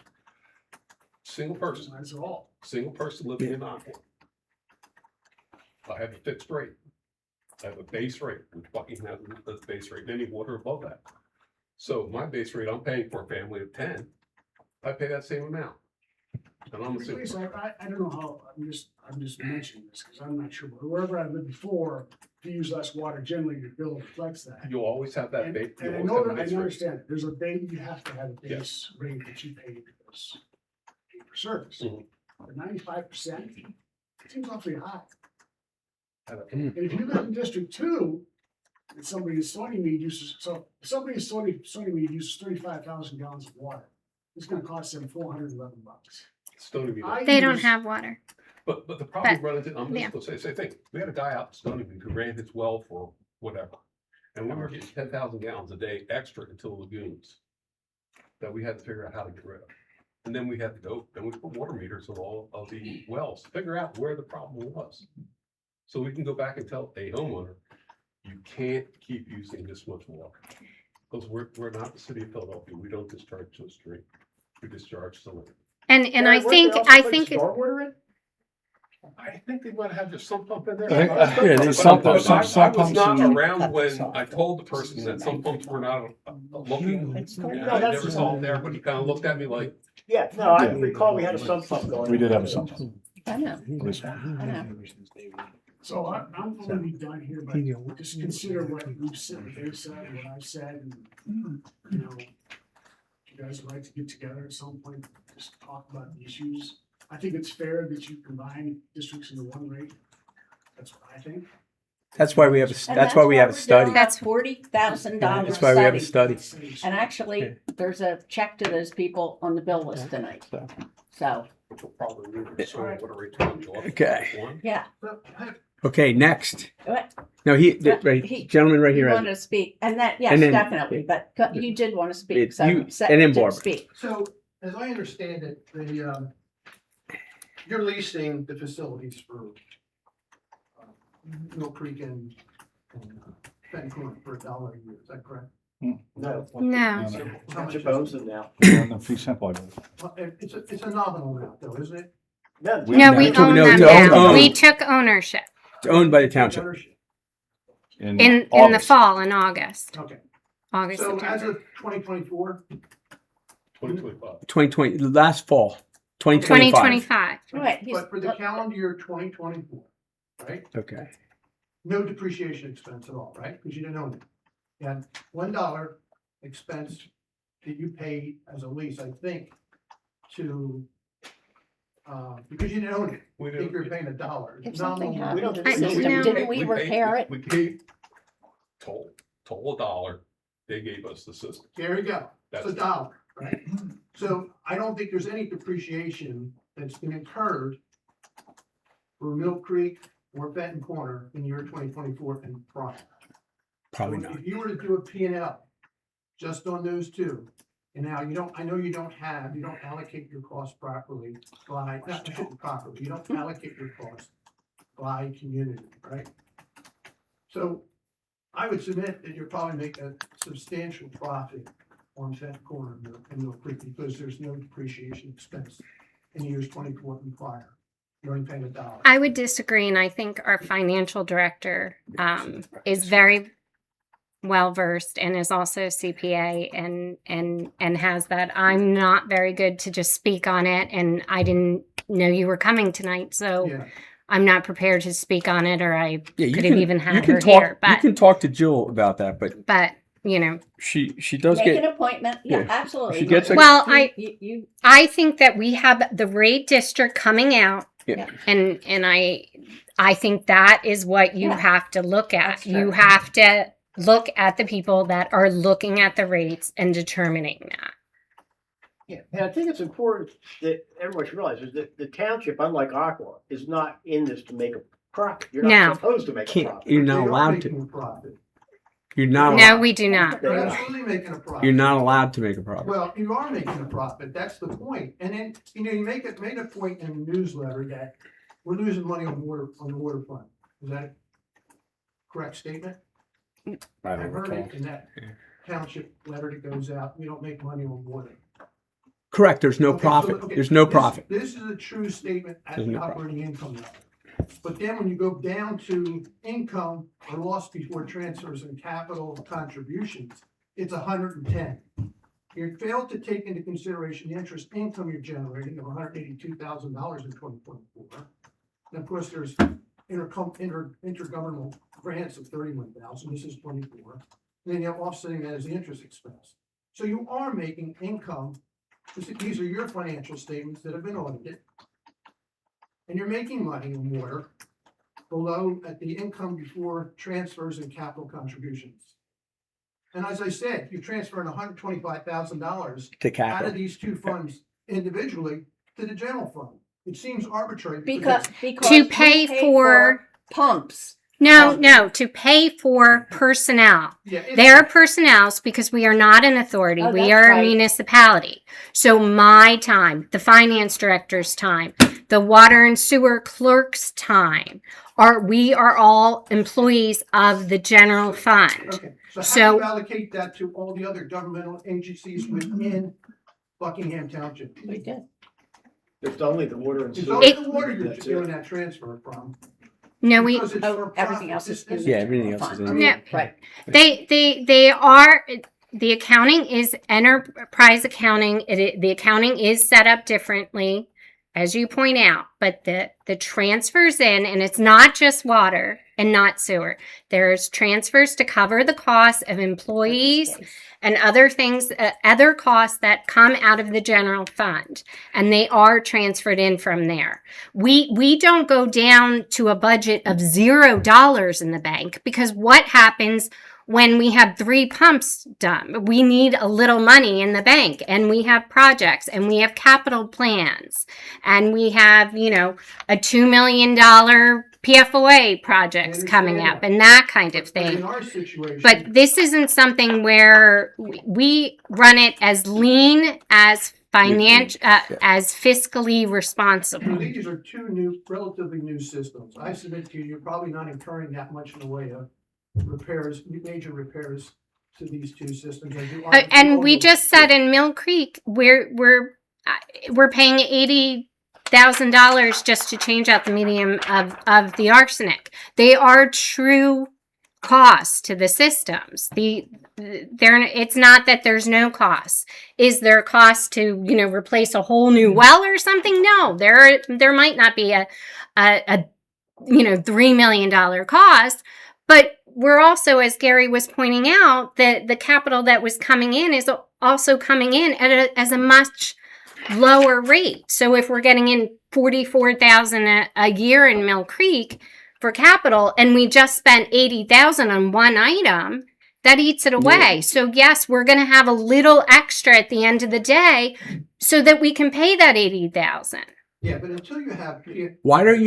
K: single person,
J: That's all.
K: single person living in Aqua. I have a fixed rate. I have a base rate, which Buckingham has a base rate, and any water above that. So my base rate, I'm paying for a family of 10, I pay that same amount. And I'm a single.
J: Please, I don't know how, I'm just mentioning this, because I'm not sure, but wherever I've lived before, if you use less water, generally your bill reflects that.
K: You'll always have that
J: And
K: base.
J: and I know, I understand, there's a base, you have to have a base rate that you pay because you pay for service.
K: Mhm.
J: But 95% seems awfully high.
K: Mm.
J: And if you live in District 2, and somebody in Stony Mead uses, so if somebody in Stony Mead uses 35,000 gallons of water, it's gonna cost them $411.
K: Stony Mead.
B: They don't have water.
K: But the problem
B: But-
K: we run into, I'm
B: yeah.
K: just gonna say, same thing, we had a guy out in Stony Brook who ran his well for whatever. And we were getting 10,000 gallons a day extra into the lagoons that we had to figure out how to get rid of. And then we had to go, and we put water meters on all of the wells, to figure out where the problem was. So we can go back and tell a homeowner, you can't keep using this much water. Because we're not the city of Philadelphia, we don't discharge to the stream, we discharge to the lake.
B: And I think it-
L: Stormwater in?
K: I think they might have just some pump in there.
F: I think- yeah, there's
K: But
F: some-
K: I
F: some
K: was
F: pumps
K: not
F: and-
K: around when I told the person that some pumps were not looking. And I never saw them there, but he kind of looked at me like,
L: Yeah, no, I
F: Yeah.
L: recall we had a sump pump going.
F: We did have a
L: on.
F: sump pump.
A: I know,
F: This
A: I
F: one.
A: know.
J: So I'm going to be done here, but just consider what we've said, what they've said, and what I've said, and, you know, if you guys would like to get together at some point, just talk about the issues. I think it's fair that you combine districts into one rate. That's what I think.
C: That's why we have a, that's why we have a study.
B: That's-
A: $40,000
C: That's why we have a study.
A: And actually, there's a check to those people on the bill list tonight. So,
K: which will probably be so what a rate on July
C: Okay.
K: 1.
A: yeah.
C: Okay, next.
A: What?
C: No,
A: Yeah,
C: right,
A: he-
C: gentleman right
A: You
C: here.
A: wanted to speak, and that, yes,
C: And then-
A: definitely, but you did want to speak,
C: It's
A: so.
C: you-
A: set-
C: and then
A: to
C: Barbara.
A: Speak.
G: So, as I understand it, you're leasing the facilities for Mill Creek and Fenton Corner for $1 a year, is that correct?
L: No.
B: No.
L: Township owns them now.
F: On the fee simple, I believe.
G: Well, it's a nominal amount though, isn't it?
B: No, we
C: No,
B: own
C: no,
B: them
C: no,
B: now.
C: own.
B: We took ownership
C: It's owned by the township.
G: Ownership.
B: in the
F: August.
B: fall, in August,
G: Okay,
B: August,
G: so as
B: September.
G: of 2024,
K: 2025.
C: 2020, last fall, 2025.
B: 2025.
A: Right, he's-
G: but for the calendar year 2024, right?
C: Okay.
G: No depreciation expense at all, right? Because you didn't own it. You had $1 expense that you paid as a lease, I think, to, because you didn't own it.
K: We
G: I think you're
K: didn't-
G: paying $1.
A: If something
G: Nominal-
A: happened to
B: I-
A: the system,
B: no.
A: didn't we repair it?
K: We paid, toll $1, they gave us the system.
G: There you go. It's
K: That's-
G: $1, right? So I don't think there's any depreciation that's been incurred for Mill Creek or Benton Corner in year 2024 and prior.
C: Probably
G: So
C: not.
G: If you were to do a P&L just on those two, and now you don't, I know you don't allocate your costs properly by, not properly, you don't allocate your costs by community, right? So I would submit that you're probably making a substantial profit on that corner in Mill Creek because there's no depreciation expense in years 24 and prior. You're only paying $1.
B: I would disagree, and I think our financial director is very well versed and is also CPA and has that. I'm not very good to just speak on it, and I didn't know you were coming tonight, so
G: Yeah.
B: I'm not prepared to speak on it, or I
C: Yeah, you
B: could
C: can
B: have even had her
C: talk,
B: here.
C: you
B: But
C: can talk to Jill about that, but
B: you know,
C: she does
A: Make an
C: get
A: appointment, yeah,
C: yeah.
A: absolutely.
C: She gets a-
B: well,
A: You,
B: I think that we have the rate district coming out,
C: Yeah.
B: and I think that is what you
A: Yeah.
B: have to look at.
A: That's
B: You
A: true.
B: have to look at the people that are looking at the rates and determining that.
L: Yeah, and I think it's important that everyone should realize is that the township, unlike Aqua, is not in this to make a profit. You're
B: No.
L: not supposed to make a
C: Can't-
L: profit.
C: you're not
G: They are
C: allowed
G: making
C: to.
G: a profit.
C: You're not
B: No,
C: allowed,
B: we do not.
G: You're absolutely making a profit.
C: you're not allowed to make a profit.
G: Well, you are making a profit, that's the point. And then, you made a point in the newsletter that we're losing money on the water fund. Is that a correct statement?
C: I
G: I
C: don't
G: heard
C: recall.
G: it in that township letter that goes out, we don't make money on water.
C: correct. There's no
G: Okay, so,
C: profit.
G: okay,
C: There's no
G: this-
C: profit.
G: This is a true statement at
C: There's
G: the
C: no profit.
G: operating income level. But then when you go down to income or loss before transfers and capital contributions, it's 110. You failed to take into consideration the interest income you're generating of $182,000 in 2024. And of course, there's intergovernmental grants of 31,000. This is 24. And then you have offsetting that as the interest expense. So you are making income. These are your financial statements that have been audited. And you're making money in water below at the income before transfers and capital contributions. And as I said, you're transferring $125,000
C: To
G: out
C: capital.
G: of these two funds individually to the general fund. It seems arbitrary.
A: Because
B: To
A: we
B: pay for
A: pumps.
B: no, to pay for personnel.
G: Yeah,
B: There are personnels because we are not an authority.
A: Oh,
B: We
A: that's
B: are a
A: right.
B: municipality. So my time, the finance director's time, the water and sewer clerk's time, we are all employees of the general fund.
G: Okay, so how
B: So-
G: do you allocate that to all the other governmental agencies within Buckingham Township?
A: We did.
L: It's only the water and
G: It's
L: sewer.
G: only the water you're
L: That's it.
G: doing that transfer from.
B: No, we
G: Because it's
A: Oh,
G: for
A: everything
G: profit.
A: else is.
G: It's-
C: Yeah, everything else is in
G: I
C: it.
G: mean,
B: No.
A: Right.
B: they are the accounting is enterprise accounting. The accounting is set up differently, as you point out, but the transfers in, and it's not just water and not sewer. There's transfers to cover the costs of employees and other things, other costs that come out of the general fund, and they are transferred in from there. We don't go down to a budget of $0 in the bank, because what happens when we have 3 pumps done? We need a little money in the bank, and we have projects, and we have capital plans, and we have, a $2 million PFOA projects coming up and that kind of
G: But
B: thing.
G: in our situation.
B: But this isn't something where we run it as lean as as fiscally responsible.
G: These are two relatively new systems. I submit to you, you're probably not incurring that much in the way of repairs, major repairs to these two systems.
B: And we just said in Mill Creek, we're paying $80,000 just to change out the medium of the arsenic. They are true costs to the systems. It's not that there's no cost. Is there a cost to replace a whole new well or something? No, there might not be a $3 million cost, but we're also, as Gary was pointing out, that the capital that was coming in is also coming in as a much lower rate. So if we're getting in $44,000 a year in Mill Creek for capital, and we just spent $80,000 on one item, that eats it away. Yeah. So yes, we're going to have a little extra at the end of the day, so that we can pay that $80,000.
G: Yeah, but until you have.
C: Why don't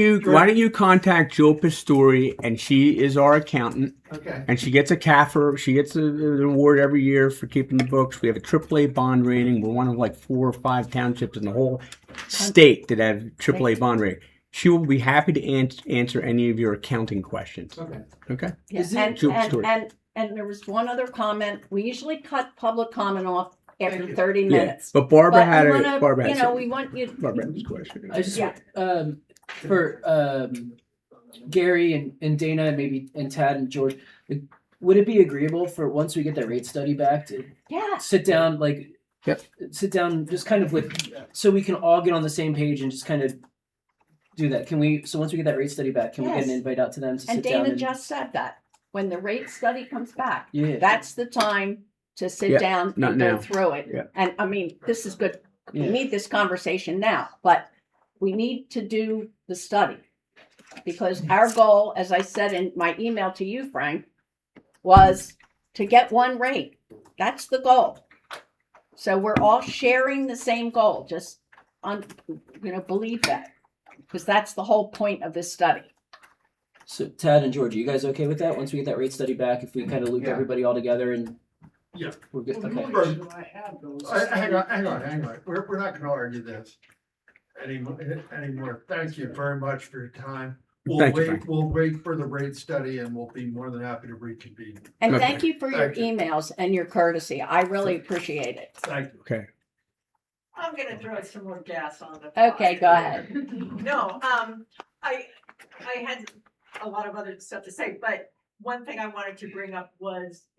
C: you contact Jill Pistori, and she is our accountant.
G: Okay.
C: And she gets a CAFR. She gets an award every year for keeping the books. We have a AAA bond rating. We're one of like 4 or 5 townships in the whole state that have AAA bond rating. She will be happy to answer any of your accounting questions.
G: Okay.
C: Okay.
A: Yeah. And there was one other comment. We usually cut public comment off after 30 minutes.
C: But Barbara had
A: we
C: a Barbara.
A: You
C: had
A: know,
C: some-
A: we want you.
C: Barbara had this question.
I: I just for Gary and Dana and maybe and Tad and George, would it be agreeable for once we get that rate study back to sit down sit down just kind of so we can all get on the same page and just kind of do that? Can we? So once we get that rate study back, can we get an invite out to them to sit down?
A: And Dana just said that when the rate study comes back,
I: Yeah.
A: that's the time to sit down and go through it.
C: Yeah.
A: And I mean, this is good.
I: Yeah.
A: We need this conversation now, but we need to do the study, because our goal, as I said in my email to you, Frank, was to get one rate. That's the goal. So we're all sharing the same goal. Just believe that, because that's the whole point of this study.
I: So Tad and George, are you guys okay with that? Once we get that rate study back, if we kind of loop everybody all together and we're good. Okay.
J: I have those.
G: Hang on. We're not going to argue this anymore. Thank you very much for your time.
C: Thank you, Frank.
G: We'll wait for the rate study, and we'll be more than happy to reconvene.
A: And
C: Okay.
A: thank you for your emails and your courtesy. I really appreciate it.
G: Thank you.
C: Okay.
M: I'm gonna throw some more gas on the.
A: Okay, go ahead.
M: No, I had a lot of other stuff to say, but one thing I wanted to bring up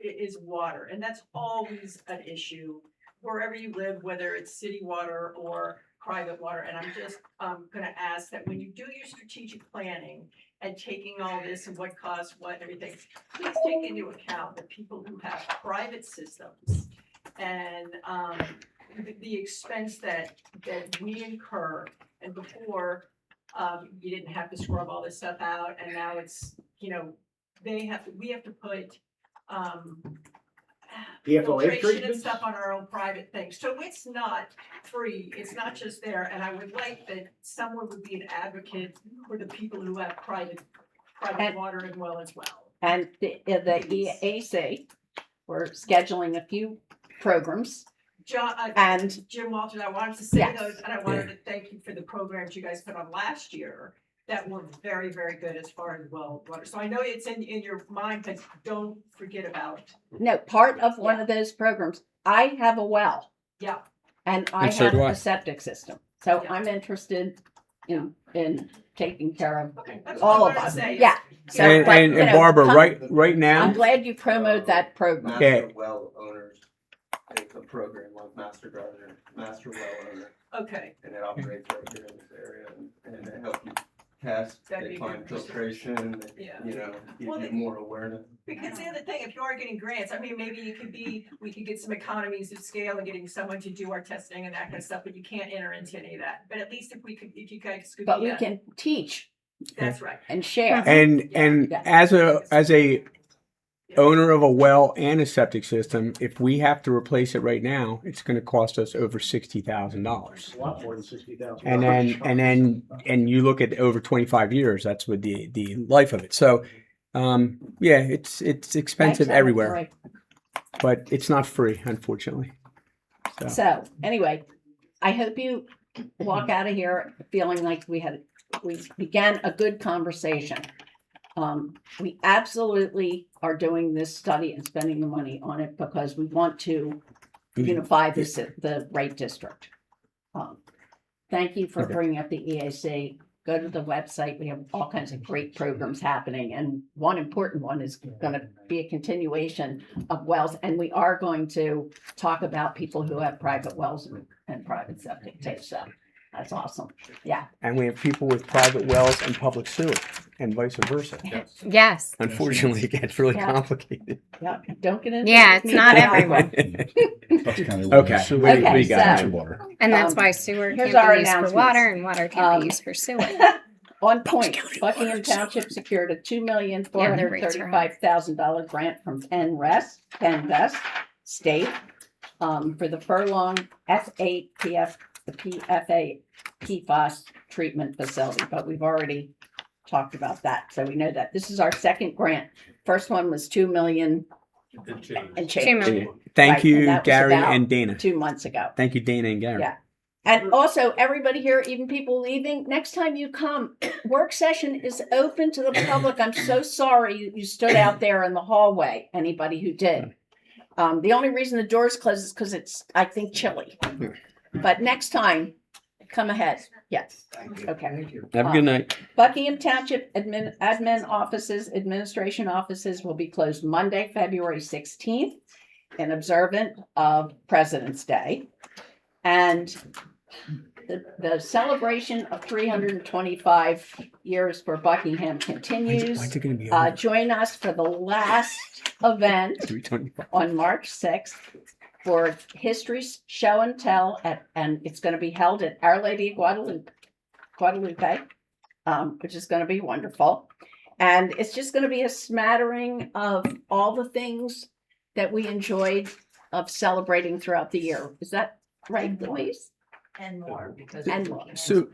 M: is water, and that's always an issue wherever you live, whether it's city water or private water. And I'm just gonna ask that when you do your strategic planning and taking all this and what costs what and everything, please take into account the people who have private systems and the expense that we incur. And before, you didn't have to scrub all this stuff out, and now it's, we have to put
L: PFOA
M: filtration and
L: treatments?
M: stuff on our own private things. So it's not free, it's not just there, and I would like that someone would be an advocate for the people who have private
A: And-
M: water as well.
A: And the EAC, we're scheduling a few programs
M: John,
A: and
M: Jim Walters, I wanted to say
A: Yes.
M: those, and I wanted to thank you for the programs you guys put on last year that were very, very good as far as well water. So I know it's in your mind, but don't forget about,
A: no, part of one of those programs, I have a well
M: yeah.
A: and I
C: And so
A: have
C: do I.
A: a septic system. So
M: Yeah.
A: I'm interested in taking care of
M: Okay, that's
A: all
M: what
A: of
M: I wanted
A: us.
M: to say.
A: Yeah. So,
C: And,
A: but,
C: and,
A: you
C: and
A: know,
C: Barbara,
A: come-
C: right
A: I'm
C: now,
A: glad you promote that program.
C: Yeah.
N: Master well owners, it's a program like Master Gardener, Master Well Owner,
M: Okay,
N: and it operates right here in this area, and they help you test,
M: That'd
N: they
M: be
N: find
M: good.
N: filtration,
M: Yeah.
N: Give
M: Well,
N: you more awareness.
M: because the other thing, if you are getting grants, I mean, maybe we could get some economies of scale and getting someone to do our testing and that kind of stuff, but you can't enter into any of that. But at least if you guys could
A: But
M: be
A: we can teach
M: that's right.
A: and share.
C: and
A: Yeah.
C: as a owner of a well and a septic system, if we have to replace it right now, it's going to cost us over $60,000.
L: A lot more than 60,000.
C: And you look at over 25 years, that's what the life of it. So, yeah, it's expensive
A: Thanks,
C: everywhere,
A: Roy.
C: but it's not free, unfortunately.
A: So anyway, I hope you walk out of here feeling like we began a good conversation. We absolutely are doing this study and spending the money on it because we want to unify the right district. Thank you for
C: Okay.
A: bringing up the EAC. Go to the website. We have all kinds of great programs happening. And one important one is going to be a continuation of wells. And we are going to talk about people who have private wells and private septic too. So that's awesome. Yeah.
C: And we have people with private wells and public sewer, and vice versa.
B: Yes.
C: Unfortunately, it gets really
A: Yeah.
C: complicated.
A: Yeah. Don't get into
B: Yeah,
A: it.
B: it's not everyone.
F: That's kind of.
C: Okay.
F: So
A: Okay,
F: we got
A: so-
F: water.
B: And that's
A: Um,
B: why sewer
A: here's
B: can't
A: our
B: be used for
A: announcements.
B: water and water can't
A: Um,
B: be used for sewer.
A: On point, Buckingham Township secured a $2,435,000 grant from Penn Vest State for the Furlong F8 the PFA PFAS treatment facility, but we've already talked about that, so we know that. This is our second grant. First one was $2 million and
B: $2
A: change
B: million.
C: Thank
A: Right,
C: you,
A: and that was
C: Gary
A: about
C: and Dana.
A: 2 months ago.
C: Thank you, Dana and Gary.
A: Yeah. And also, everybody here, even people leaving, next time you come, work session is open to the public. I'm so sorry you stood out there in the hallway, anybody who did. The only reason the doors closed is because it's, I think, chilly. But next time, come ahead. Yes. Okay.
G: Thank you.
C: Have a good night.
A: Buckingham Township admin offices, administration offices will be closed Monday, February 16th, in observance of President's Day. And the celebration of 325 years for Buckingham continues.
C: When's it going to be over?
A: Join us for the last event
C: 325.
A: on March 6th for History Show and Tell, and it's going to be held at Our Lady of Guadalupe, which is going to be wonderful. And it's just going to be a smattering of all the things that we enjoyed of celebrating throughout the year. Is that right, Louise?
M: And more, because.
A: And more.
C: So,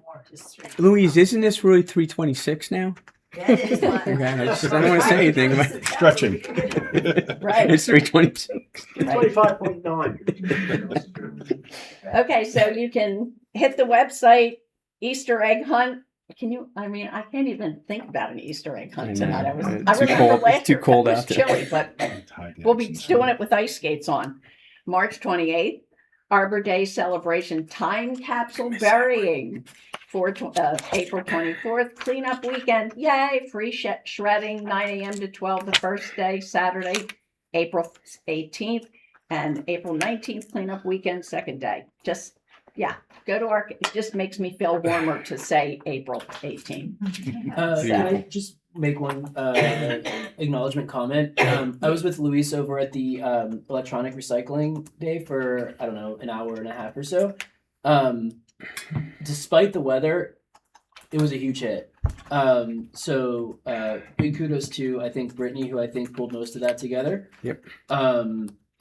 C: Louise, isn't this really 326 now?
M: That is
C: Okay, I don't want to say anything about it.
F: Stretching.
A: Right.
C: It's 326.
L: 25.9.
A: Okay, so you can hit the website, Easter egg hunt. Can you, I mean, I can't even think about an Easter egg
C: I
A: hunt
C: know.
A: tonight. I
C: It's too
A: remember
C: cold.
A: last
C: It's too
A: year,
C: cold
A: it was
C: out there.
A: chilly, but we'll be doing it with ice skates on March 28th. Arbor Day celebration, time capsule burying for April 24th, cleanup weekend, yay, free shredding, 9 a.m. to 12 the first day, Saturday, April 18th, and April 19th, cleanup weekend, second day. Just, yeah, go to our, it just makes me feel warmer to say April 18th.
I: Can I just make one acknowledgement comment? I was with Luis over at the electronic recycling day for, I don't know, an hour and a half or so. Despite the weather, it was a huge hit. So big kudos to, I think, Brittany, who I think pulled most of that together.
C: Yep.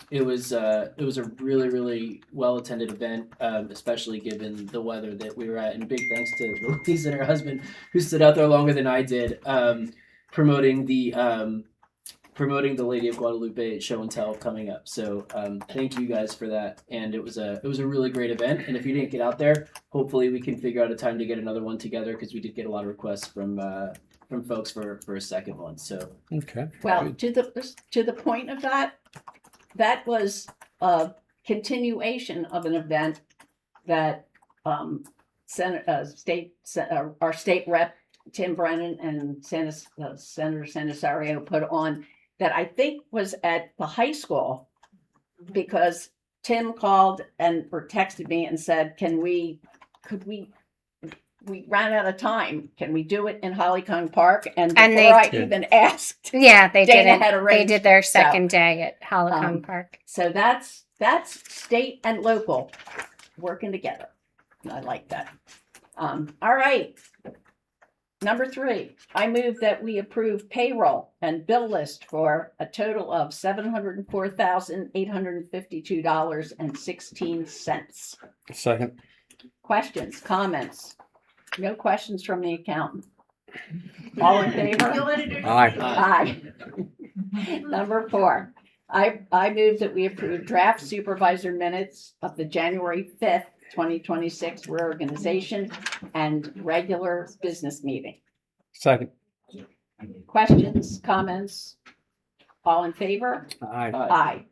I: It was a really, really well attended event, especially given the weather that we were at. And big thanks to Louise and her husband, who stood out there longer than I did, promoting the Lady of Guadalupe show and tell coming up. So thank you guys for that. And it was a really great event. And if you didn't get out there, hopefully we can figure out a time to get another one together, because we did get a lot of requests from folks for a second one. So
C: Okay.
A: Well, to the point of that was a continuation of an event that our state rep Tim Brennan and Senator Sanisario put on, that I think was at the high school, because Tim called or texted me and said, we ran out of time. Can we do it in Hollycomb Park? And before I even asked,
B: yeah, they
A: Dana
B: did
A: had
B: it.
A: arranged
B: They did their
A: it.
B: second day at Hollycomb Park.
A: So that's state and local working together. I like that. All right. Number 3, I move that we approve payroll and bill list for a total of $704,852.16.
C: Second.
A: Questions, comments? No questions from the accountant. All in favor?
C: Aye.
A: Aye. Number 4, I move that we approve draft supervisor minutes of the January 5th, 2026 reorganization and regular business meeting.
C: Second.
A: Questions, comments? All in favor?
C: Aye.
A: Aye.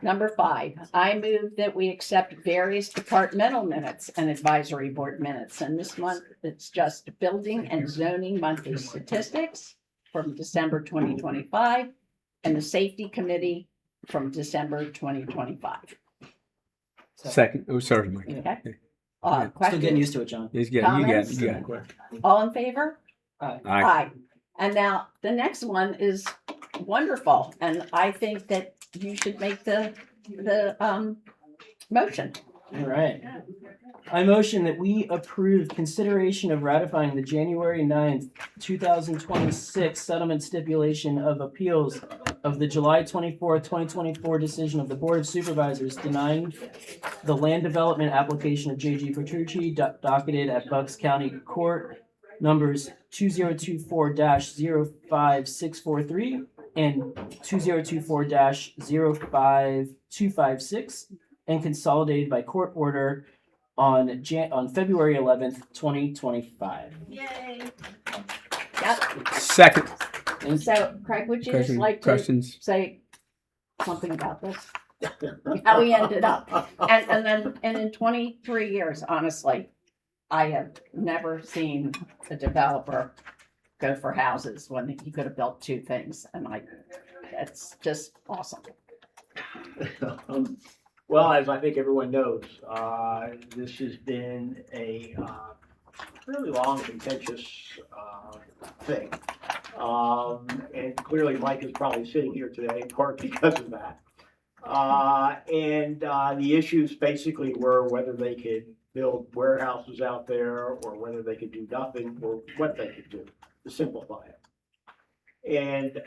A: Number 5, I move that we accept various departmental minutes and advisory board minutes. And this month, it's just building and zoning monthly statistics from December 2025 and the safety committee from December 2025.
C: Second. Oh, sorry, Mike.
A: Okay.
I: still
A: Questions?
I: getting used to it, John.
C: You got
A: Comments?
C: it.
A: All in favor?
I: Aye.
C: Aye.
A: And now the next one is wonderful, and I think that you should make the motion.
I: All right. I motion that we approve consideration of ratifying the January 9th, 2026 settlement stipulation of appeals of the July 24th, 2024 decision of the Board of Supervisors denying the land development application of J.G. Petrucci, docketed at Bucks County Court numbers 2024-05643 and 2024-05256, and consolidated by court order on February 11th, 2025.
M: Yay.
A: Yep.
C: Second.
A: So, Craig, would you just like to
C: Questions?
A: say something about this? How we ended up? And in 23 years, honestly, I have never seen a developer go for houses when he could have built 2 things. And it's just awesome.
L: Well, as I think everyone knows, this has been a really long, contentious thing. And clearly Mike is probably sitting here today in part because of that. And the issues basically were whether they could build warehouses out there or whether they could do nothing, or what they could do to simplify it. And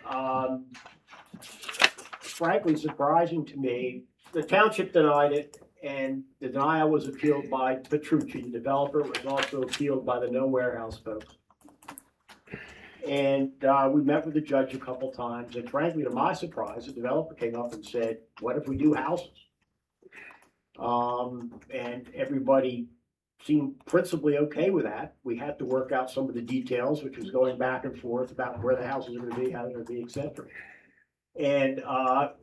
L: frankly, surprising to me, the township denied it, and the denial was appealed by Petrucci, the developer. It was also appealed by the No Warehouse folks. And we met with the judge a couple times, and frankly, to my surprise, the developer came up and said, what if we do houses? And everybody seemed principally okay with that. We had to work out some of the details, which was going back and forth about where the houses are going to be, how they're going to be, et cetera. And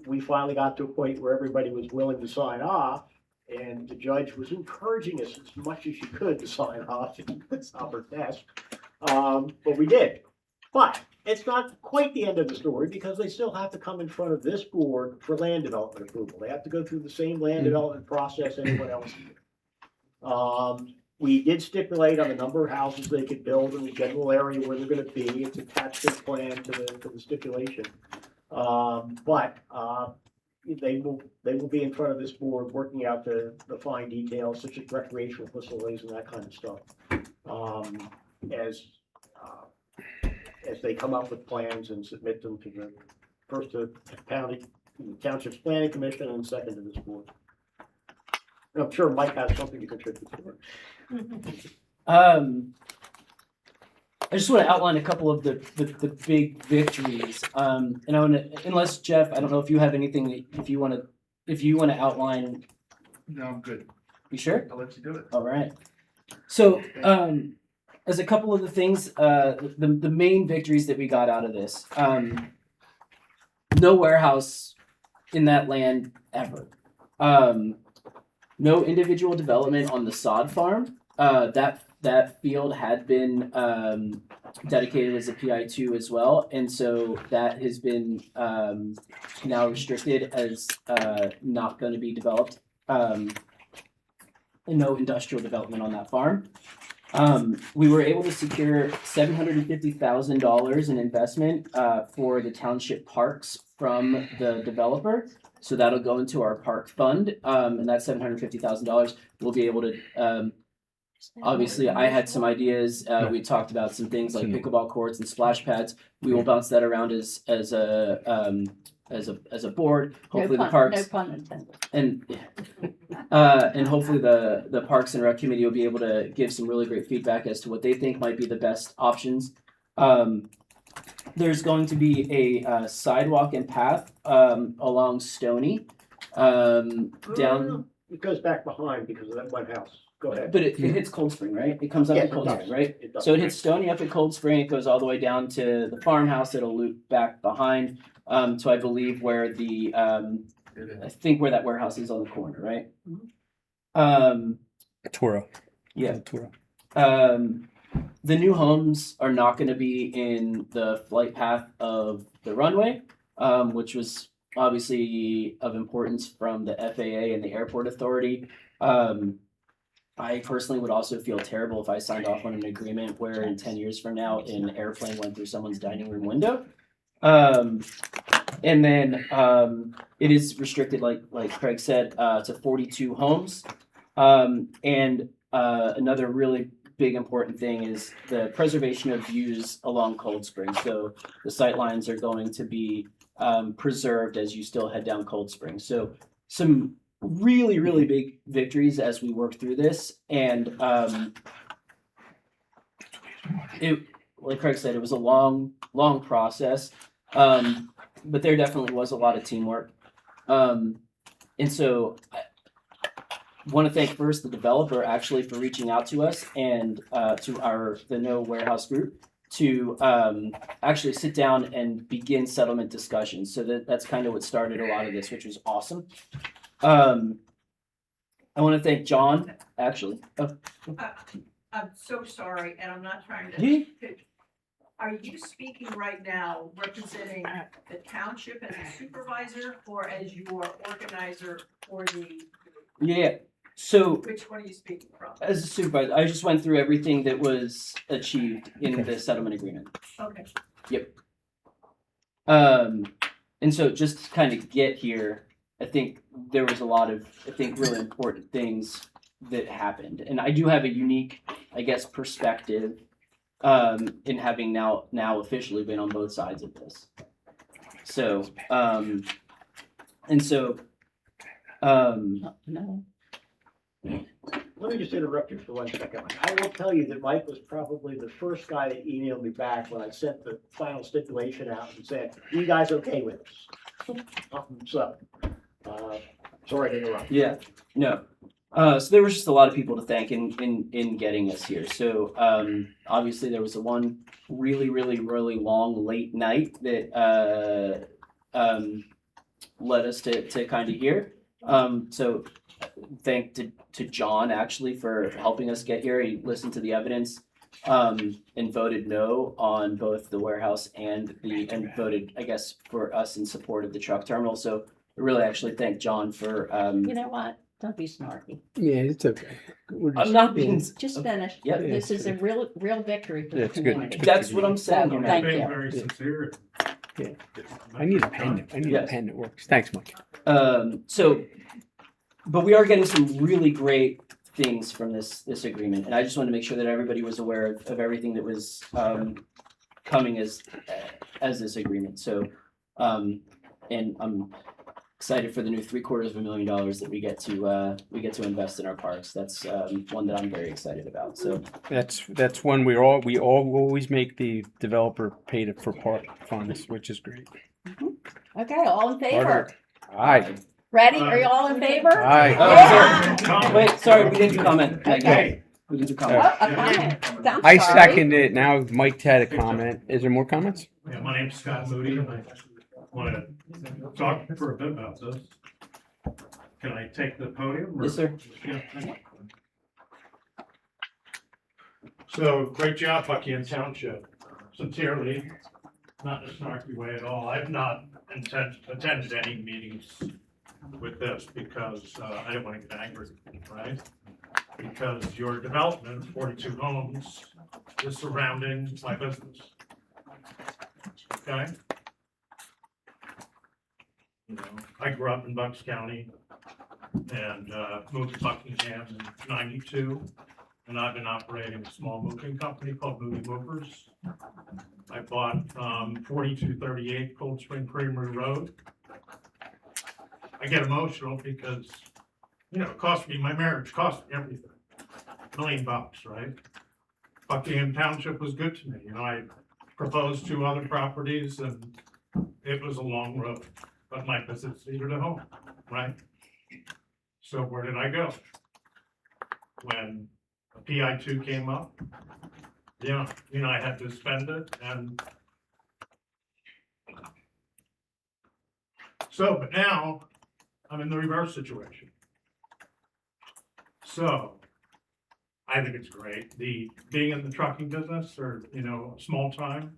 L: we finally got to a point where everybody was willing to sign off. And the judge was encouraging us as much as she could to sign off. It's not her desk. But we did. But it's not quite the end of the story because they still have to come in front of this board for land development approval. They have to go through the same land development process anyone else did. We did stipulate on the number of houses they could build in the general area where they're gonna be. It's attached to the plan to the stipulation. But they will be in front of this board working out the fine details such as recreational facilities and that kind of stuff. As they come up with plans and submit them to the first to Township's Planning Commission and second to this board. And I'm sure Mike has something to contribute to it.
I: I just want to outline a couple of the big victories. And I want to, unless Jeff, I don't know if you have anything that if you want to outline.
H: No, I'm good.
I: You sure?
H: I'll let you do it.
I: All right. So, as a couple of the things, the main victories that we got out of this, no warehouse in that land ever. No individual development on the sod farm. That field had been dedicated as a PI2 as well, and so that has been now restricted as not going to be developed. And no industrial development on that farm. We were able to secure $750,000 in investment for the township parks from the developer. So that'll go into our park fund, and that $750,000 we'll be able to. Obviously, I had some ideas. We talked about some things like pickleball courts and splash pads. We will bounce that around as a board. Hopefully the parks.
A: No pun intended.
I: And hopefully the Parks and Rec Committee will be able to give some really great feedback as to what they think might be the best options. There's going to be a sidewalk and path along Stony down.
L: It goes back behind because of that one house. Go ahead.
I: But it hits Cold Spring, right? It comes up
L: Yes,
I: at Cold
L: it
I: Spring,
L: does.
I: right?
L: It does.
I: So it hits Stony up at Cold Spring. It goes all the way down to the farmhouse. It'll loop back behind. So I believe where the I think where that warehouse is on the corner, right?
F: Toro.
I: Yeah.
F: Toro.
I: The new homes are not going to be in the flight path of the runway, which was obviously of importance from the FAA and the airport authority. I personally would also feel terrible if I signed off on an agreement where in 10 years from now an airplane went through someone's dining room window. And then it is restricted, like Craig said, to 42 homes. And another really big important thing is the preservation of views along Cold Spring. So the sight lines are going to be preserved as you still head down Cold Spring. So some really, really big victories as we work through this. And it, like Craig said, it was a long process. But there definitely was a lot of teamwork. And so I want to thank first the developer actually for reaching out to us and to the No Warehouse group to actually sit down and begin settlement discussions. So that's kind of what started a lot of this, which was awesome. I want to thank John, actually.
M: I'm so sorry, and I'm not trying
I: Yeah.
M: to. Are you speaking right now representing the township as a supervisor or as your organizer for the,
I: Yeah. So
M: which one are you speaking from?
I: as a supervisor, I just went through everything that was achieved in the settlement agreement.
M: Okay.
I: Yep. And so just to kind of get here, I think there was a lot of, really important things that happened. And I do have a unique, perspective in having now officially been on both sides of this. So,
A: No.
L: Let me just interrupt you for 1 second. I will tell you that Mike was probably the first guy that emailed me back when I sent the final stipulation out and said, "You guys okay with this?" Sorry to interrupt.
I: yeah, no. So there was just a lot of people to thank in getting us here. So obviously there was the one really long late night that led us to kind of here. So thank to John actually for helping us get here. He listened to the evidence and voted no on both the warehouse and voted, I guess, for us in support of the truck terminal. So I really actually thank John for
A: You know what? Don't be snarky.
C: Yeah, it's okay.
I: I'm not being.
A: Just finish.
I: Yep.
A: This is a real victory for
C: Yeah,
A: the
C: it's good.
A: community.
I: That's what I'm saying.
A: So,
I: you know.
A: thank
H: Being
A: you.
H: very sincere.
C: Yeah. I need a pen. I need
I: Yes.
C: a pen that works. Thanks, Mike.
I: But we are getting some really great things from this agreement, and I just wanted to make sure that everybody was aware of everything that was coming as this agreement. So, and I'm excited for the new $750,000 that we get to invest in our parks. That's one that I'm very excited about. So
C: That's one we always make the developer pay for park funds, which is great.
A: Okay, all in favor?
C: Aye.
A: Ready? Are you all in favor?
C: Aye.
A: Yeah.
I: Wait, sorry, we didn't do comment.
A: Okay.
I: We didn't do
A: Oh,
I: comment.
A: a comment. I'm
C: I
A: sorry.
C: second it. Now Mike had a comment. Is there more comments?
H: Yeah, my name's Scott Moody, and I want to talk for a bit about this. Can I take the podium? or-
I: Yes, sir.
H: Yeah, thank you. So, great job, Buckingham Township. Sincerely, not in a snarky way at all. I've not attended any meetings with this because I didn't want to get angry, right? Because your development, 42 homes, is surrounding my business. Okay? You know, I grew up in Bucks County and moved to Buckingham in '92. And I've been operating a small moving company called Moody Movers. I bought 4238 Cold Spring Creamery Road. I get emotional because, you know, it cost me, my marriage cost me everything. $1 million, right? Buckingham Township was good to me. You know, I proposed 2 other properties and it was a long road, but my business needed a home, right? So where did I go? When PI2 came up, yeah, you know, I had to spend it and so, but now I'm in the reverse situation. So I think it's great. The being in the trucking business or, you know, small time,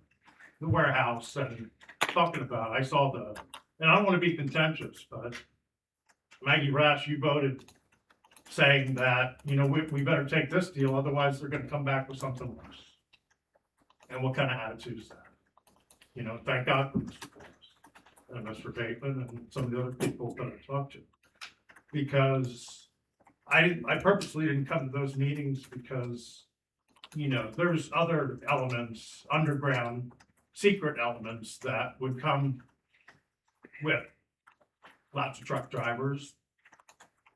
H: the warehouse and talking about, I saw and I don't want to be contentious, but Maggie Rash, you voted saying that, you know, we better take this deal, otherwise they're gonna come back with something worse. And what kind of attitude is that? You know, thank God for Mr. Forrest and Mr. Bateman and some of the other people that I talked to. Because I purposely didn't come to those meetings because, you know, there's other elements, underground, secret elements that would come with lots of truck drivers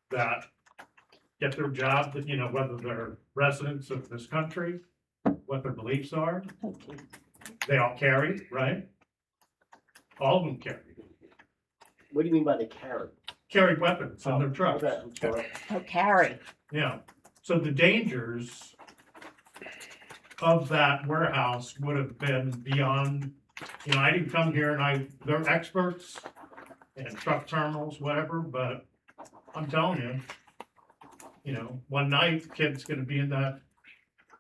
H: that get their job, that, you know, whether they're residents of this country, what their beliefs are. They all carry, right? All of them carry.
L: What do you mean by the carry?
H: Carry weapons in their trucks.
L: Okay, I'm sorry.
A: Oh, Carrie.
H: Yeah. So the dangers of that warehouse would have been beyond, you know, I didn't come here and they're experts in truck terminals, whatever, but I'm telling you, you know, one night, the kid's gonna be in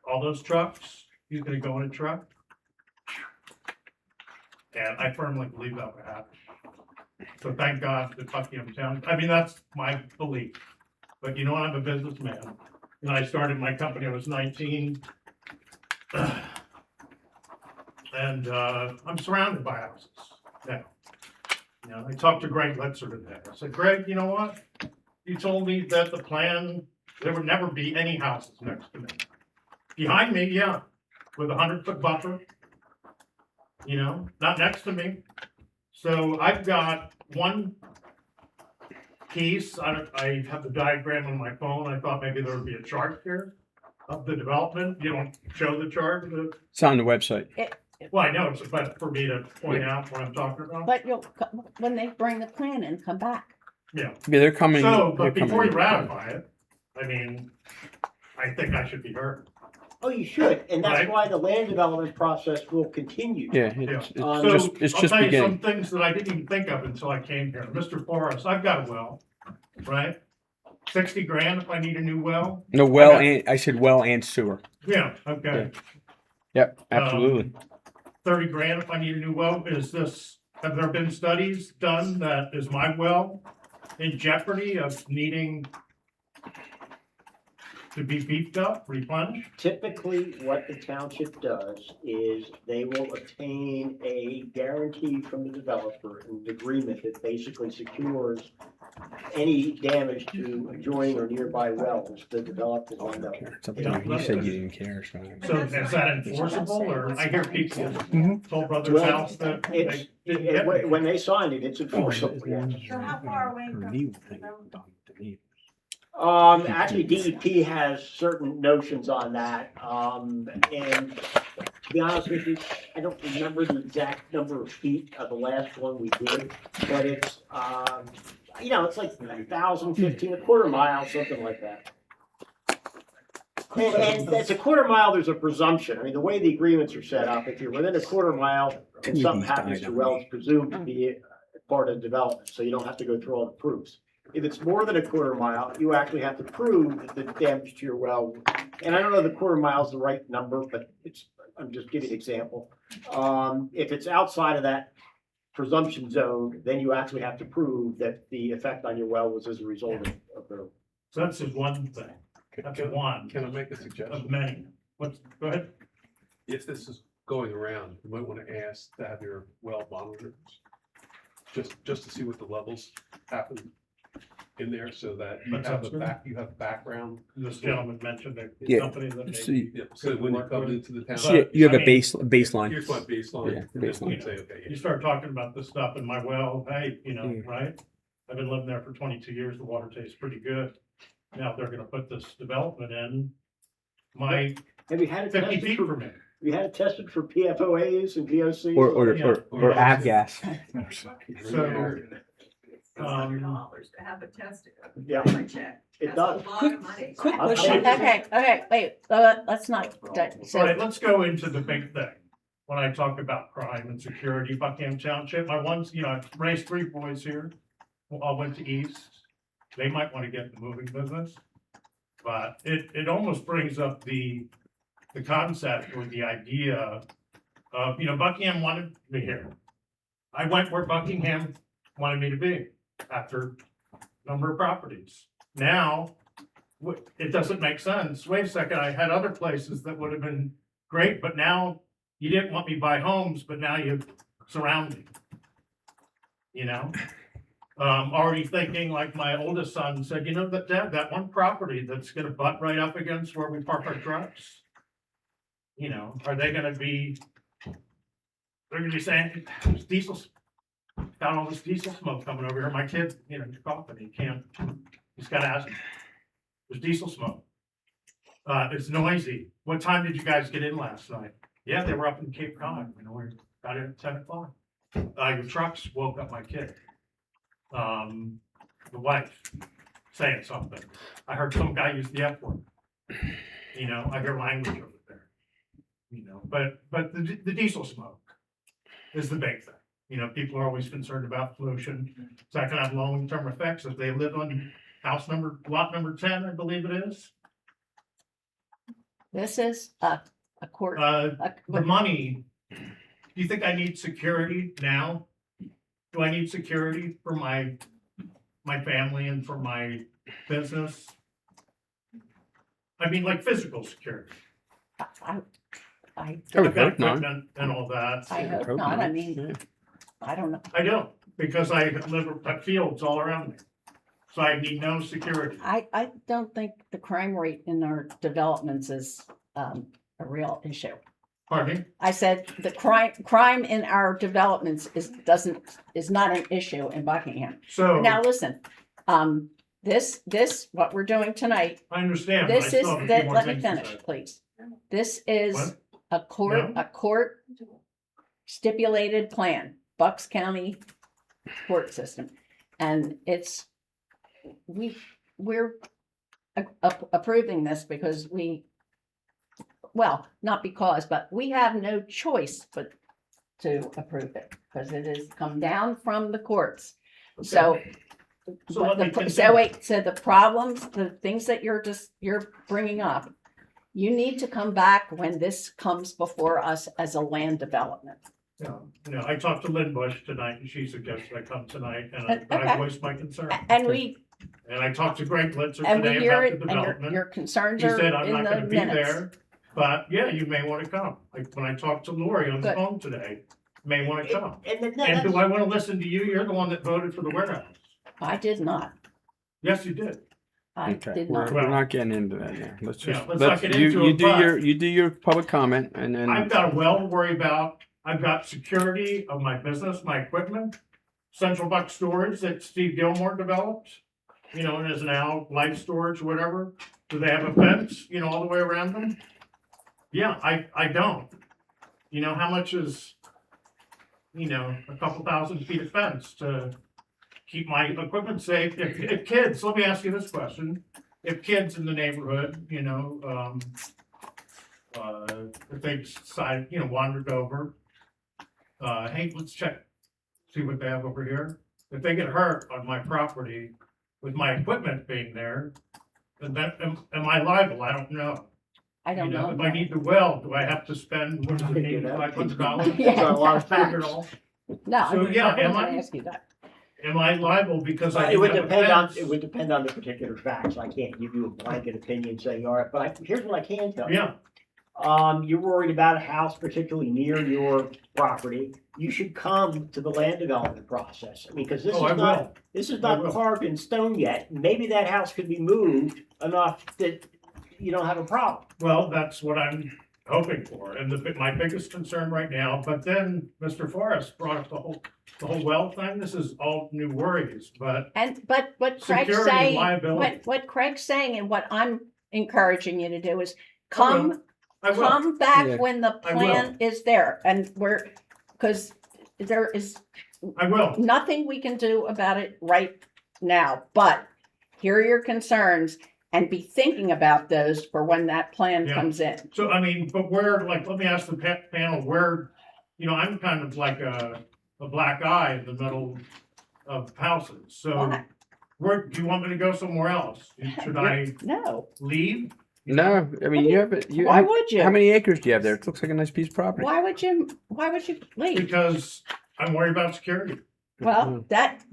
H: all those trucks, he's gonna go in a truck. And I firmly believe that would happen. So thank God that Buckingham Town, I mean, that's my belief. But you know, I'm a businessman. And I started my company, I was 19. And I'm surrounded by houses now. You know, I talked to Greg Letzer today. I said, Greg, you know what? You told me that the plan, there would never be any houses next to me. Behind me, yeah, with a 100-foot buffer. You know, not next to me. So I've got one piece, I have the diagram on my phone. I thought maybe there would be a chart here of the development. You don't show the chart?
C: It's on the website.
H: Well, I know, it's but for me to point out what I'm talking about.
A: But when they bring the plan in, come back.
H: Yeah.
C: Yeah, they're coming.
H: So,
C: they're
H: but before
C: coming.
H: you ratify it, I mean, I think I should be heard.
L: Oh, you should, and that's
H: Right.
L: why the land development process will continue.
C: Yeah,
H: Yeah.
C: it's
H: So
C: just
H: I'll tell you some
C: beginning.
H: things that I didn't even think of until I came here. Mr. Forrest, I've got a well, right? 60 grand if I need a new well?
C: No, well,
H: Okay.
C: and I said well and sewer.
H: Yeah, okay.
C: Yep, absolutely.
H: 30 grand if I need a new well, have there been studies done that is my well in jeopardy of needing to be beefed up, replenished?
L: Typically, what the township does is they will obtain a guarantee from the developer, an agreement that basically secures any damage to adjoining or nearby wells the developer will know.
C: It's up to you. You said you didn't care, so.
H: So is that enforceable, or I hear people told Brother's
L: Well,
H: house that
L: it's-
H: they didn't get me.
L: When they signed it, it's enforceable, yes.
M: So how far away from?
L: Actually, DEP has certain notions on that, and to be honest with you, I don't remember the exact number of feet of the last one we did, but it's, it's like 1,000, 15, a quarter mile, something like that. And it's a quarter mile, there's a presumption. I mean, the way the agreements are set up, if you're within a quarter mile and something happens to well, it's presumed to be part of the development, so you don't have to go through all the proofs. If it's more than a quarter mile, you actually have to prove that the damage to your well, and I don't know the quarter mile is the right number, but I'm just giving an example. If it's outside of that presumption zone, then you actually have to prove that the effect on your well was as a result of the.
H: So that's just one thing. That's one
K: Can I make a suggestion?
H: of many. Go ahead.
K: If this is going around, you might want to ask to have your well monitored. Just to see what the levels happen in there, so that you
H: That
K: have
H: sounds
K: you have background.
H: This gentleman mentioned the
C: Yeah.
H: company that
C: So
H: they.
C: you,
K: Yeah, so when you come into the town.
C: so you have
H: I
C: a
H: mean,
C: baseline.
K: Here's my baseline.
C: Yeah,
K: and then
C: baseline.
K: you say, okay,
H: You start talking about this stuff in my well, hey,
C: Mm.
H: right? I've been living there for 22 years, the water tastes pretty good. Now, if they're gonna put this development in, my
L: Have you had it
H: 50
L: tested
H: feet
L: for,
H: from it.
L: have you had it tested for PFOAs and POCs?
C: Or avgas.
H: So,
M: $100 to have it tested.
L: Yeah.
M: I checked.
L: It
M: That's
L: does.
M: a lot of money.
I: Quick
L: I'll
I: question.
L: tell you-
A: Okay, wait, let's not,
H: All right, let's go into the big thing. When I talk about crime and security, Buckingham Township, I raised 3 boys here. All went to East. They might want to get in the moving business. But it almost brings up the concept or the idea of, Buckingham wanted me here. I went where Buckingham wanted me to be after a number of properties. Now, it doesn't make sense. Wait a second, I had other places that would have been great, but now you didn't want me to buy homes, but now you surround me. Already thinking, like my oldest son said, Dad, that one property that's gonna butt right up against where we park our trucks. Are they gonna be, they're gonna be saying, there's diesel, got all this diesel smoke coming over here. My kid, coughing, he's gotta ask me. There's diesel smoke. It's noisy. What time did you guys get in last night? Yeah, they were up in Cape Cod, we got in at 10 o'clock. Your trucks woke up my kid. The wife saying something. I heard some guy use the F word. I hear language over there. But the diesel smoke is the big thing. People are always concerned about pollution. So that can have long-term effects if they live on lot number 10, I believe it is.
A: This is a court.
H: The money, do you think I need security now? Do I need security for my family and for my business? I mean, like physical security.
A: I
C: I
H: I've
C: would
H: got
C: hope not.
H: equipment and all that.
A: I hope
C: hope
A: not,
C: not.
A: I mean, I don't know.
H: I don't, because I live at fields all around me. So I need no security.
A: I don't think the crime rate in our developments is a real issue.
H: Pardon me?
A: I said the crime in our developments is not an issue in Buckingham.
H: So,
A: Now, listen, this, what we're doing tonight,
H: I understand. but I
A: this is,
H: still have a few more
A: let me
H: things to
A: finish,
H: say.
A: please. This is
H: What?
A: a court stipulated plan, Bucks County court system. And we're approving this because not because, but we have no choice but to approve it because it has come down from the courts. So
H: So let me
A: So
H: continue.
A: wait, so the problems, the things that you're bringing up, you need to come back when this comes before us as a land development.
H: I talked to Lynn Bush tonight and she suggested I come tonight and I
A: Okay.
H: voiced my concern.
A: And we,
H: And I talked to Greg Blitzer
A: and we
H: today
A: hear
H: about
A: it,
H: the
A: and
H: development.
A: your concerns
H: He
A: are
H: said, I'm
A: in
H: not
A: the
H: gonna be
A: minutes.
H: there, but yeah, you may wanna come. Like, when I talked to Lori on the
A: Good.
H: phone today, may wanna come.
L: And
H: And do I wanna listen to you? You're the one that voted for the warehouse.
A: I did not.
H: Yes, you did.
A: I
C: Okay,
A: did
C: we're,
A: not.
C: we're not getting into that now. Let's
H: Yeah,
C: just,
H: let's not get into
C: you
H: it,
C: do
H: but-
C: you do your public comment and then.
H: I've got a well to worry about. I've got security of my business, my equipment, Central Buck Storage that Steve Gilmore developed, and is now Life Storage, whatever. Do they have a fence, all the way around them? Yeah, I don't. How much is, a couple thousand feet of fence to keep my equipment safe? If kids, let me ask you this question. If kids in the neighborhood, if they decide, wandered over, hey, let's check, see what they have over here. If they get hurt on my property with my equipment being there, then am I liable? I don't know.
A: I don't know.
H: If I need the well, do I have to spend, what is it, $8,500?
A: Yeah.
L: There's a lot of
H: Figure it
L: facts.
H: all.
A: No, I
H: So,
A: wasn't
H: yeah, am
A: gonna
H: I?
A: ask you that.
H: Am I liable because I
L: It would
H: didn't have a
L: depend on,
H: fence?
L: it would depend on the particular facts. I can't give you a blanket opinion saying, all right, but here's what I can tell you.
H: Yeah,
L: You're worried about a house particularly near your property. You should come to the land development process. I mean, because
H: oh, I will.
L: this is
H: I
L: not
H: will.
L: carved in stone yet. Maybe that house could be moved enough that you don't have a problem.
H: Well, that's what I'm hoping for, and my biggest concern right now, but then Mr. Forrest brought up the whole well thing. This is all new worries, but
A: But what Craig's
H: Security and
A: saying,
H: liability.
A: what Craig's saying and what I'm encouraging you to do is
H: I will.
A: come
H: I will.
A: come back
C: Yeah.
A: when the
H: I
A: plan is there, and because there is
H: I will.
A: nothing we can do about it right now, but here are your concerns, and be thinking about those for when that plan
H: Yeah.
A: comes in.
H: So, but let me ask the panel, where, I'm kind of like a black eye in the middle of houses, so
A: Why?
H: where, do you want me to go somewhere else? Should I
A: No,
H: leave?
C: No, I mean, you have it,
A: why would you?
C: how many acres do you have there? It looks like a nice piece of property.
A: Why would you leave?
H: Because I'm worried about security.
A: Well, that's,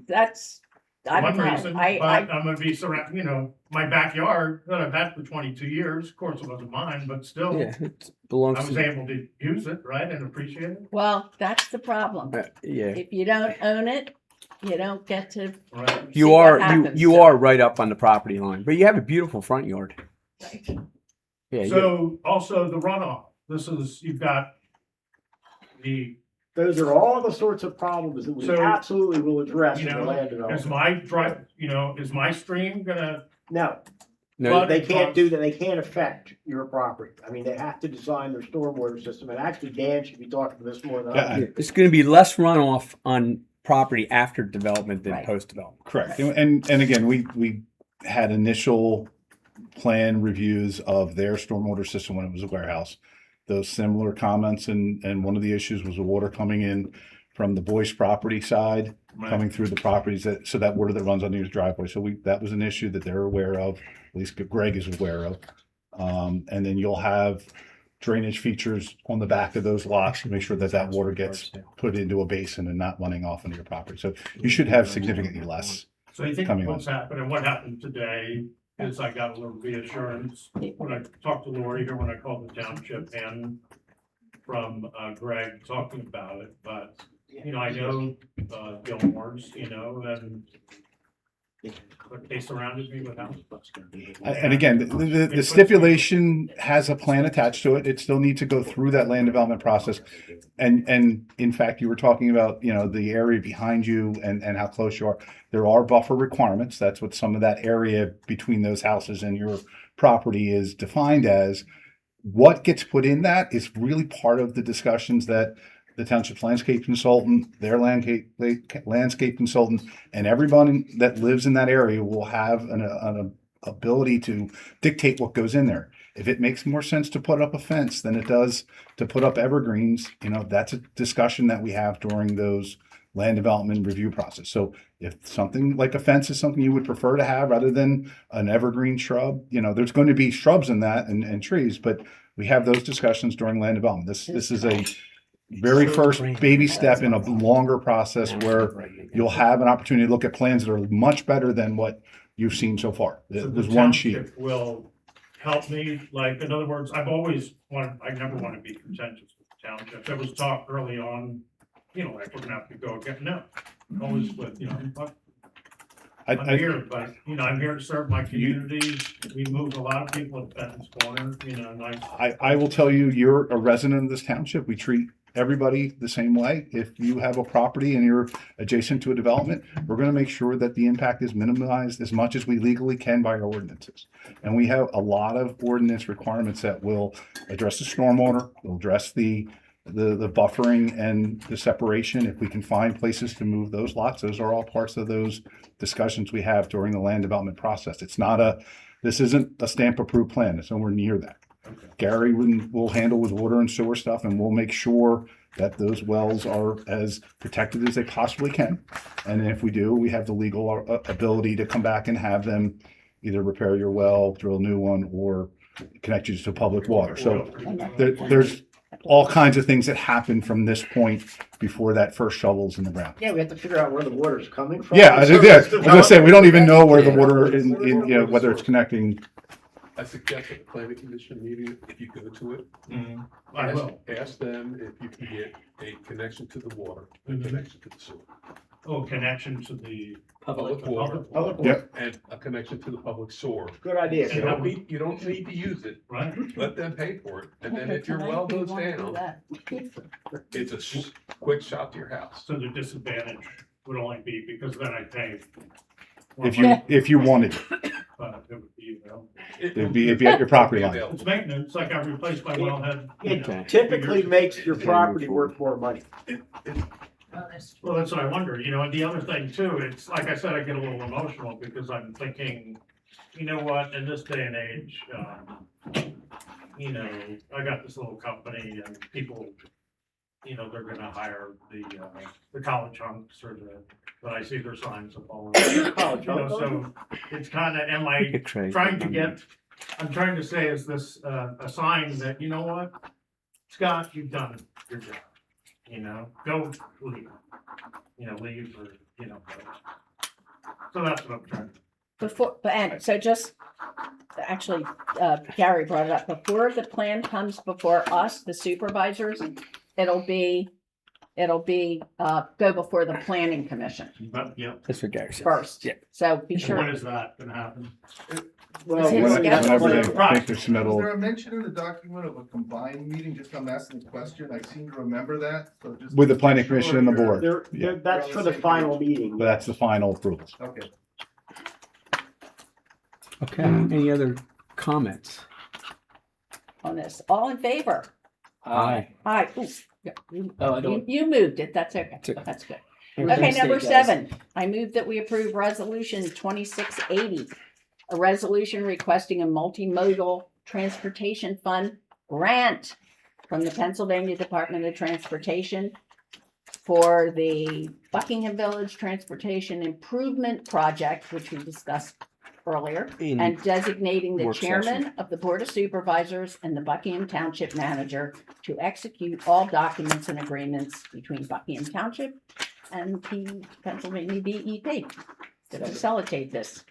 A: I don't
H: One
A: know,
H: reason, but
A: I,
H: I'm gonna be surrounded, my backyard that I've had for 22 years, of course it wasn't mine, but still,
C: Yeah, it belongs
H: I was
C: to,
H: able to use it, right, and appreciate it,
A: well, that's the problem.
C: yeah.
A: If you don't own it, you don't get to,
H: right?
C: You
A: see what
C: are,
A: happens,
C: you
A: so.
C: are right up on the property line, but you have a beautiful front yard. Yeah,
H: So also the runoff, you've got the,
L: Those are all the sorts of problems that we
H: So,
L: absolutely will address in the land
H: is
L: development.
H: my drive, is my stream gonna,
L: No,
C: no,
L: they can't do that. They can't affect your property. I mean, they have to design their stormwater system. And actually, Dan should be talking to this more than I do.
C: it's gonna be less runoff on property after development than
A: Right.
C: post-development.
F: Correct. And again, we had initial plan reviews of their stormwater system when it was a warehouse. Those similar comments and one of the issues was the water coming in from the Boyce property side, coming through the properties so that water that runs under your driveway. So that was an issue that they're aware of, at least Greg is aware of. And then you'll have drainage features on the back of those lots to make sure that water gets put into a basin and not running off into your property. So you should have significantly less.
H: so I think
F: Coming
H: what's happened and what happened today is I got a little reassurance when I talked to Lori here, when I called the township and from Greg talking about it, but I know Gilmore's, and they surrounded me with houses.
F: And again, the stipulation has a plan attached to it. It still needs to go through that land development process. And in fact, you were talking about, the area behind you and how close you are. There are buffer requirements. That's what some of that area between those houses and your property is defined as. What gets put in that is really part of the discussions that the township's landscape consultant, their landscape consultant, and everyone that lives in that area will have an ability to dictate what goes in there. If it makes more sense to put up a fence than it does to put up evergreens, that's a discussion that we have during those land development review process. So if something like a fence is something you would prefer to have rather than an evergreen shrub, there's going to be shrubs in that and trees, but we have those discussions during land development. This is a very first baby step in a longer process where you'll have an opportunity to look at plans that are much better than what you've seen so far.
H: So
F: There's
H: the
F: one sheet.
H: township will help me, like, in other words, I've always wanted, I never want to be contentious with the township. There was talk early on, like, we're gonna have to go again, no, always with, I'm here, but, I'm here to serve my community. We moved a lot of people at Benton's Corner, nice.
F: I will tell you, you're a resident of this township. We treat everybody the same way. If you have a property and you're adjacent to a development, we're going to make sure that the impact is minimized as much as we legally can by our ordinances. And we have a lot of ordinance requirements that will address the stormwater, will address the buffering and the separation. If we can find places to move those lots, those are all parts of those discussions we have during the land development process. This isn't a stamp approved plan. It's nowhere near that.
H: Okay.
F: Gary will handle with water and sewer stuff, and we'll make sure that those wells are as protected as they possibly can. And if we do, we have the legal ability to come back and have them either repair your well, drill a new one, or connect you to public water. So there's all kinds of things that happen from this point before that first shovel's in the ground.
L: Yeah, we have to figure out where the water's coming from.
F: Yeah, I was gonna say, we don't even know where the water whether it's connecting.
K: I suggest at the planning commission meeting, if you go to it,
H: I will.
K: ask them if you can get a connection to the water, a connection to the sewer.
H: Oh, connection to the
K: Public water.
F: Yep.
K: And a connection to the public sewer.
L: Good idea.
K: You don't need to use it,
H: right?
K: let them pay for it, and then if your well goes down, it's a quick shot to your house.
H: So the disadvantage would only be because then I pay.
F: If you wanted,
H: But it would be,
F: it'd be at your property line.
H: it's maintenance, like I replaced my wellhead.
L: It typically makes your property worth more money.
H: Well, that's what I wonder, and the other thing too, it's like I said, I get a little emotional because I'm thinking, you know what, in this day and age, I got this little company and people, they're gonna hire the college hunks or but I see their signs up all over. So it's kinda, I'm trying to say is this, a sign that, you know what? Scott, you've done your job. Go leave, leave or, so that's what I'm trying to.
A: And so just, actually, Gary brought it up, before the plan comes before us, the supervisors, it'll be, go before the planning commission
H: But, yeah,
C: That's what Gary said.
A: first.
C: Yeah.
A: So be
H: when
A: sure,
H: is that gonna happen?
L: Well,
A: Is it
L: we're-
A: scheduled?
F: Whenever they
H: Right.
F: make their
O: Is
F: submittal.
O: there a mention in the document of a combined meeting? Just I'm asking the question. I seem to remember that, so just.
F: With the planning commission and the board.
L: that's for the final meeting.
F: But that's the final approvals.
O: Okay.
C: Okay, any other comments?
A: on this, all in favor?
C: Aye.
A: Aye. Ooh, yeah, you-
I: Oh, I don't.
A: You moved it, that's okay,
C: That's okay.
A: that's good.
I: Where's
A: Okay,
I: my
A: number
I: state, guys?
A: 7, I move that we approve resolution 2680, a resolution requesting a multimodal transportation fund grant from the Pennsylvania Department of Transportation for the Buckingham Village Transportation Improvement Project, which we discussed earlier, and designating the
C: work
A: chairman of the Board of Supervisors and the Buckingham Township manager to execute all documents and agreements between Buckingham Township and the Pennsylvania DEP to facilitate this.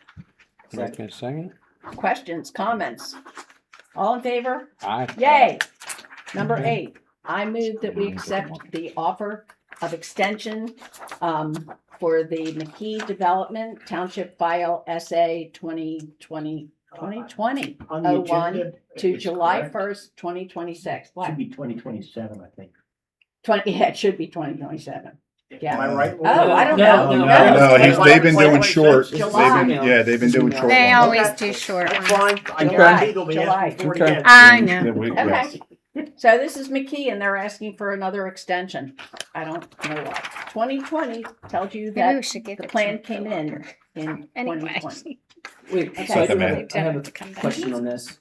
C: Second.
A: Questions, comments? All in favor?
C: Aye.
A: Yay! Number 8, I move that we accept the offer of extension for the McKee Development Township File SA 2020
L: On the
A: 01
L: agenda,
A: to
L: it's
A: July
L: correct.
A: 1st, 2026. What?
L: Should be 2027, I think.
A: Yeah, it should be 2027. Yeah.
L: Am I right?
A: Oh, I don't
I: No,
A: know.
F: No, they've been doing short.
A: July.
F: They've been doing short
B: They
F: ones.
B: always do short
L: That's
B: ones.
L: fine. I
A: July,
L: guarantee they'll be
A: July.
L: asking for it
C: Okay.
L: again.
B: I know.
F: Yeah, yes.
A: Okay. So this is McKee and they're asking for another extension. I don't know why. 2020 tells you
B: Maybe we
A: that
B: should give
A: the
B: it
A: plan
B: to
A: came in
B: Anyway.
A: 2020.
I: Wait,
A: Okay.
I: so I do
F: Recommend.
I: have a
B: To come back.
I: question on this.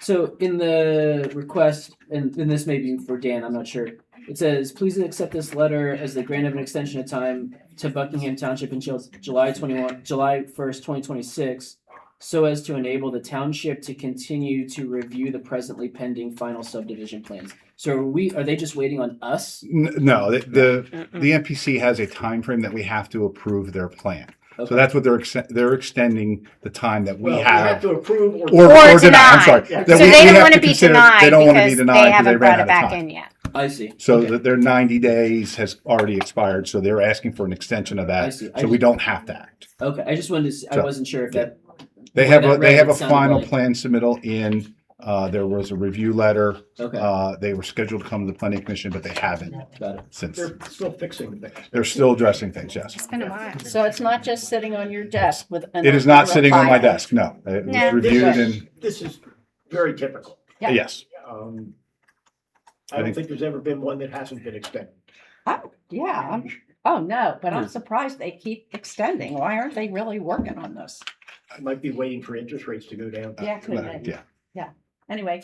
I: So in the request, and this may be for Dan, I'm not sure. It says, please accept this letter as the grant of an extension of time to Buckingham Township until July 1st, 2026, so as to enable the township to continue to review the presently pending final subdivision plans. So are they just waiting on us?
F: No, the NPC has a time frame that we have to approve their plan.
I: Okay.
F: So that's what they're extending the time that we
L: Well,
F: have.
L: to approve or.
F: Or deny.
B: deny.
F: I'm sorry.
L: Yeah.
F: That
B: So
F: we
B: they don't
F: have
B: want
F: to
B: to be
F: consider-
B: denied
F: They don't want to be
B: because
F: denied
B: they
F: because
B: haven't
F: ran
B: brought
F: out
B: it
F: of
B: back
F: time.
B: in yet.
I: I see.
F: So
I: Okay.
F: that their 90 days has already expired, so they're asking for an extension of
I: I
F: that,
I: see.
F: so we don't have to act.
I: Okay, I just wanted to see, I
F: So,
I: wasn't sure if that.
F: They
I: the way
F: have
I: that
F: a, they
I: read,
F: have
I: it
F: a
I: sounded
F: final
I: like-
F: plan submittal in, there was a review letter.
I: Okay.
F: They were scheduled to come to the planning commission, but they haven't
I: Got it.
F: since.
L: They're still fixing things.
F: They're still addressing things, yes.
B: It's been a while.
A: So it's not just sitting on your desk with.
F: It is not sitting on my desk, no. It
B: No.
F: was reviewed and,
L: This is very typical.
A: Yeah.
F: yes.
L: I don't think there's ever been one that hasn't been extended.
A: Oh, yeah, oh, no, but I'm surprised they keep extending. Why aren't they really working on this?
L: I might be waiting for interest rates to go down.
A: Yeah, could be.
F: Yeah.
A: Anyway,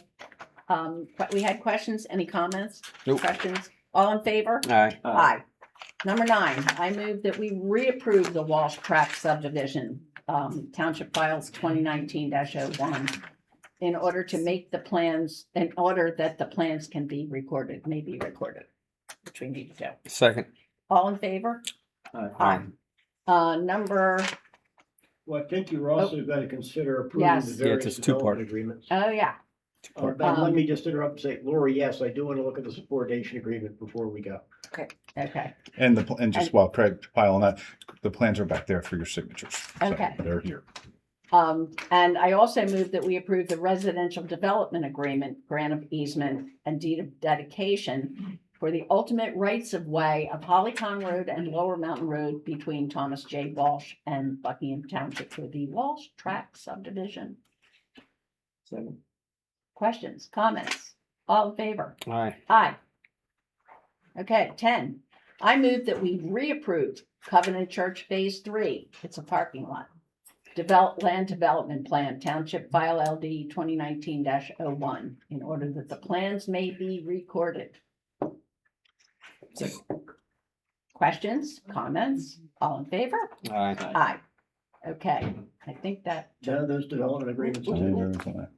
A: but we had questions, any comments?
C: Nope.
A: Questions? All in favor?
C: Aye.
A: Aye. Number 9, I move that we reapprove the Walsh Tract subdivision, Township Files 2019-01, in order to make the plans, in order that the plans can be recorded, may be recorded, which we need to do.
C: Second.
A: All in favor?
C: Aye.
A: Number,
L: Well, I think you're also going to consider approving
A: Yes.
L: the
C: Yeah,
L: various
C: it's a two-part.
L: development agreements.
A: oh, yeah,
L: But let me just interrupt and say, Lori, yes, I do want to look at the subordination agreement before we go.
A: okay.
F: And just
A: And-
F: while Craig pile on that, the plans are back there for your signatures. So
A: Okay.
F: They're here.
A: And I also move that we approve the residential development agreement, grant of easement and deed of dedication for the ultimate rights of way of Hollycon Road and Lower Mountain Road between Thomas J. Walsh and Buckingham Township for the Walsh Tract subdivision.
I: So,
A: Questions, comments? All in favor?
C: Aye.
A: Aye. Okay, 10. I move that we reapprove Covenant Church Phase 3. It's a parking lot. Land development plan, Township File LD 2019-01, in order that the plans may be recorded. Questions, comments? All in favor?
C: Aye.
A: Aye. Okay, I think that,
L: None of those development agreements.
F: So
L: are
F: they're-
L: there.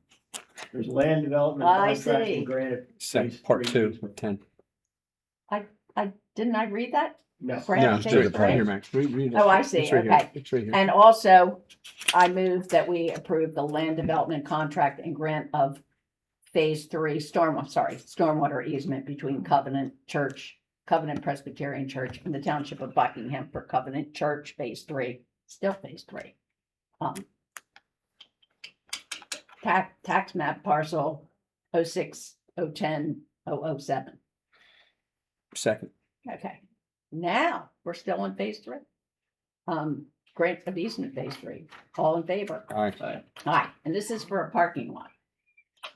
L: There's land development
A: I
L: contract
A: see.
L: and granted.
C: Second, part 2 of 10.
A: didn't I read that?
L: No.
A: Grant
C: No,
A: of
C: it's
A: phase
C: right here,
A: three?
C: Max. Read it.
A: Oh, I see,
C: It's right here.
A: okay.
C: It's right here.
A: And also, I move that we approve the land development contract and grant of phase 3 stormwater easement between Covenant Presbyterian Church and the Township of Buckingham for Covenant Church phase 3, still phase 3. Tax map parcel 06010-007.
C: Second.
A: Okay, now we're still on phase 3. Grant of easement phase 3. All in favor?
C: Aye.
A: Aye, and this is for a parking lot.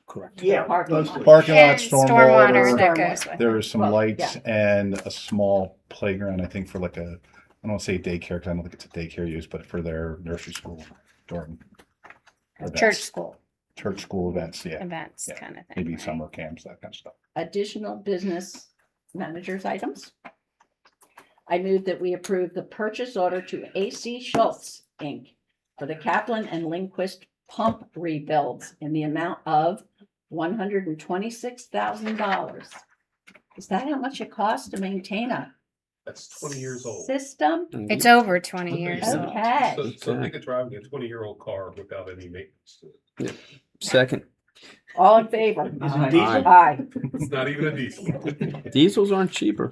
C: Correct.
L: Yeah,
A: Parking lot.
L: mostly.
F: Parking lot,
B: And stormwater that
F: stormwater.
B: goes with
F: There
B: it.
F: is some
A: Well,
F: lights
A: yeah.
F: and a small playground, I think, for like I don't want to say daycare, because I don't think it's a daycare use, but for their nursery school during events.
B: Church school
F: Church school events, yeah.
B: events
F: Yeah.
B: kind of thing.
F: Maybe
B: right?
F: summer camps, that kind of stuff.
A: Additional business managers items. I move that we approve the purchase order to AC Schultz, Inc. for the Kaplan and Lindquist pump rebuilds in the amount of $126,000. Is that how much it costs to maintain a
K: That's 20 years old.
A: system?
B: It's over 20 years old.
A: Okay.
K: So they could drive a 20-year-old car without any maintenance to it.
C: Second.
A: All in favor?
L: Is it diesel?
A: Aye.
K: It's not even a diesel.
C: Diesels aren't cheaper.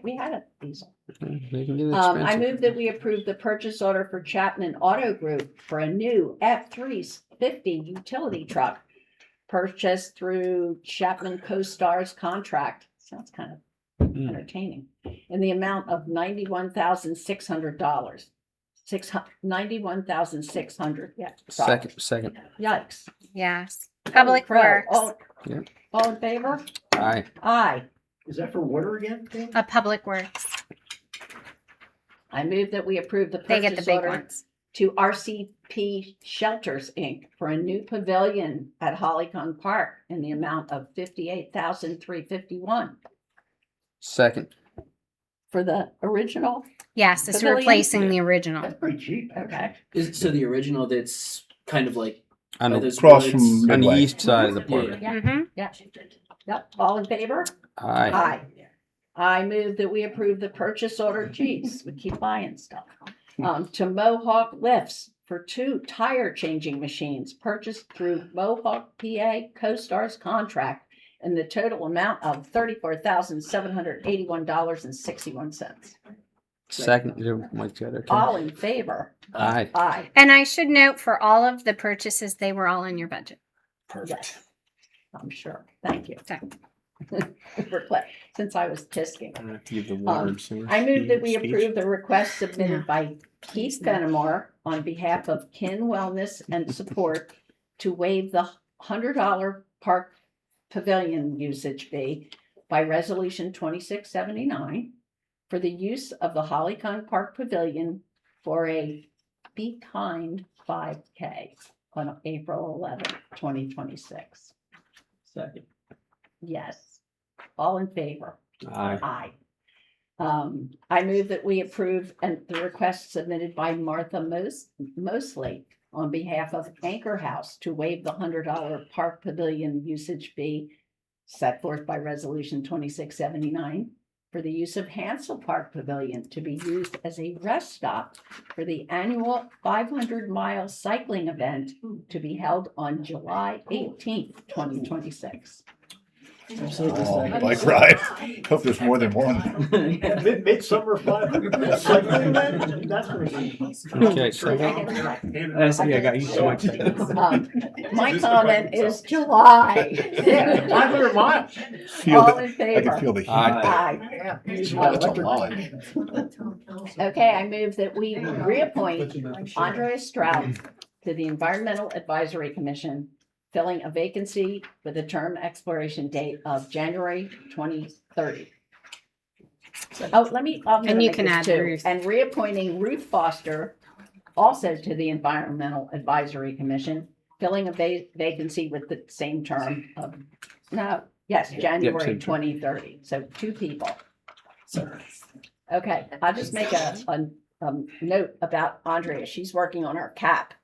A: We had a diesel.
C: They can get
A: I
C: expensive.
A: move that we approve the purchase order for Chapman Auto Group for a new F-350 utility truck purchased through Chapman Co-Star's contract. Sounds kind of entertaining. In the amount of $91,600. $91,600. Yeah.
C: Second.
A: Yikes.
B: Yes. Public
A: Holy crow.
B: Works.
A: All in favor?
C: Aye.
A: Aye.
L: Is that for water again? Dan?
B: A Public Works.
A: I move that we approve the
B: They get the
A: purchase
B: big
A: order.
B: ones.
A: to RCP Shelters, Inc. for a new pavilion at Hollycomb Park in the amount of $58,351
C: Second.
A: for the original.
B: Yes, it's
A: Pavilion?
B: replacing the original.
L: That's pretty cheap.
A: Okay.
I: So the original that's kind of like
C: On
I: by
C: the,
I: those
F: Across
I: woods.
F: from
C: on the
F: Midway.
C: east side of the park.
I: Yeah.
B: Mm-hmm.
A: Yeah. Yep. All in favor?
C: Aye.
A: Aye. I move that we approve the purchase order. Geez, we keep buying stuff. To Mohawk Lifts for 2 tire changing machines purchased through Mohawk PA CoStar's contract in the total amount of $34,781.61.
C: Second. Mike said, okay.
A: All in favor?
C: Aye.
A: Aye.
B: And I should note for all of the purchases, they were all in your budget.
A: Yes, I'm sure. Thank you.
B: Okay.
A: For since I was tisking.
C: I have to give the water and sewer
A: I move that we
C: speech.
A: approve the request submitted
B: Yeah.
A: by Keith Benamor on behalf of Kin Wellness and Support to waive the $100 park pavilion usage fee by resolution 2679 for the use of the Hollycomb Park Pavilion for a Be Kind 5K on April 11th, 2026.
L: Second.
A: Yes. All in favor?
C: Aye.
A: Aye. I move that we approve the request submitted by Martha Mosley on behalf of Anchor House to waive the $100 park pavilion usage fee set forth by resolution 2679 for the use of Hansel Park Pavilion to be used as a rest stop for the annual 500-mile cycling event to be held on July 18th, 2026.
F: Oh, bike ride. Hope there's more than one.
L: Midsummer fun. That's what it is.
C: Okay, so
A: I get it right.
C: yeah, I got you so much.
A: My comment is July.
L: 500 miles.
A: All in
F: I
A: favor?
F: can feel the heat.
A: Aye.
F: That's a lot.
A: Okay, I move that we reappoint Andrea Stroud to the Environmental Advisory Commission, filling a vacancy with a term expiration date of January 2030. Oh, I'm gonna
B: And you
A: make
B: can
A: this
B: add
A: too.
B: Ruth.
A: And reappointing Ruth Foster also to the Environmental Advisory Commission, filling a vacancy with the same term of, January
C: same term.
A: 2030. So 2 people. Okay, I'll just make a note about Andrea. She's working on our CAP,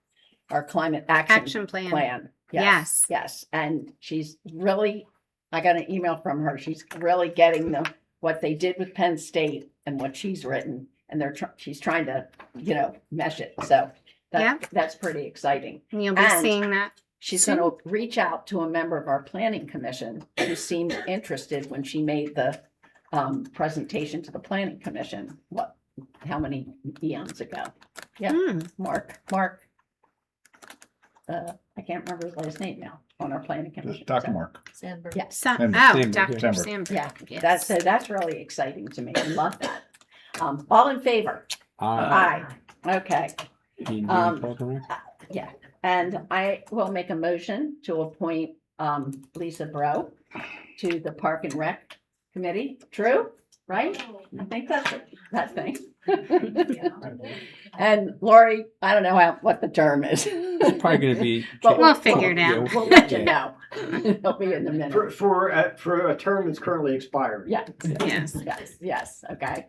A: our climate
B: Action plan. Yes.
A: Yes, and she's really, I got an email from her. She's really getting what they did with Penn State and what she's written, and she's trying to, mesh it. So that's pretty exciting.
B: And you'll be
A: And
B: seeing that.
A: She's
B: soon.
A: going to reach out to a member of our planning commission who seemed interested when she made the presentation to the planning commission. How many eons ago? Yeah, Mark. I can't remember his last name now on our planning commission.
F: Dr. Mark.
A: Sandberg. Yeah.
F: Sandberg,
B: Dr.
F: Sandberg.
B: Sandberg.
A: Yeah,
B: Yes.
A: that's really exciting to me. I love that. All in favor?
C: Aye.
A: Aye. Okay.
C: You need
A: Um,
C: to talk around?
A: Yeah, and I will make a motion to appoint Lisa Bro to the Park and Rec Committee. True, right? I think that's that thing. And Lori, I don't know what the term is.
C: It's probably gonna be.
A: But
B: We'll figure it out.
A: We'll let you know. It'll be in the minute.
L: For a term that's currently expired.
A: Yeah.
B: Yes.
A: Yes, okay.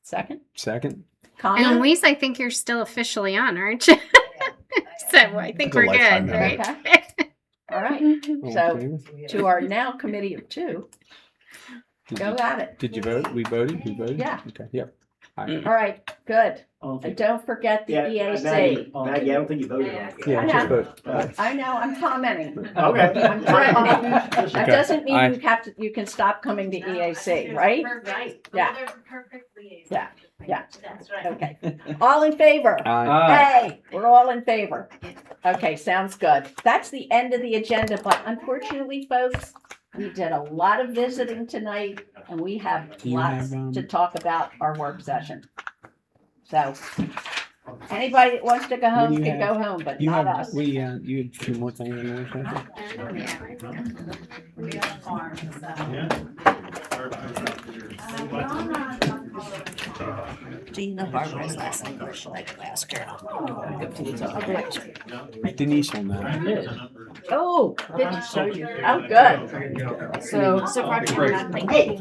A: Second?
C: Second.
A: Comment?
B: And Louise, I think you're still officially on, aren't you? So I think
F: It's a
B: we're
F: lifetime
B: good,
F: member.
B: right?
A: All right,
C: All
A: so
C: in favor?
A: to our now committee of 2, go at it.
C: Did you vote? We voted?
A: Yeah.
C: Okay, yep. Aye.
A: All right, good.
L: Okay.
A: And don't forget the
L: Maggie,
A: EAC.
L: Maggie, I don't think you voted on it.
C: Yeah,
A: I
C: just
A: know.
C: vote.
A: I know, I'm commenting.
L: Okay.
A: I'm threatening. That
F: Okay.
A: doesn't mean
C: Aye.
A: you can stop coming to EAC, right?
M: Right.
A: Yeah.
M: They're perfect liaisons.
A: Yeah, yeah.
M: That's right.
A: Okay. All in favor?
C: Aye.
A: Hey, we're all in favor. Okay, sounds good. That's the end of the agenda, but unfortunately, folks, we did a lot of visiting tonight and we have
C: Do you
A: lots
C: have,
A: to talk about our work session. So, anybody that wants to go home
C: What do you
A: can go home, but
C: You
A: not
C: have,
A: us.
C: you had 2 more things on the session?
M: We have a farm, so.
A: Do you know Barbara's last name, or should I go ask her?
I: Up to the top.
C: Denise on that.
A: Oh, good. Oh, good. So Barbara, you're not thinking.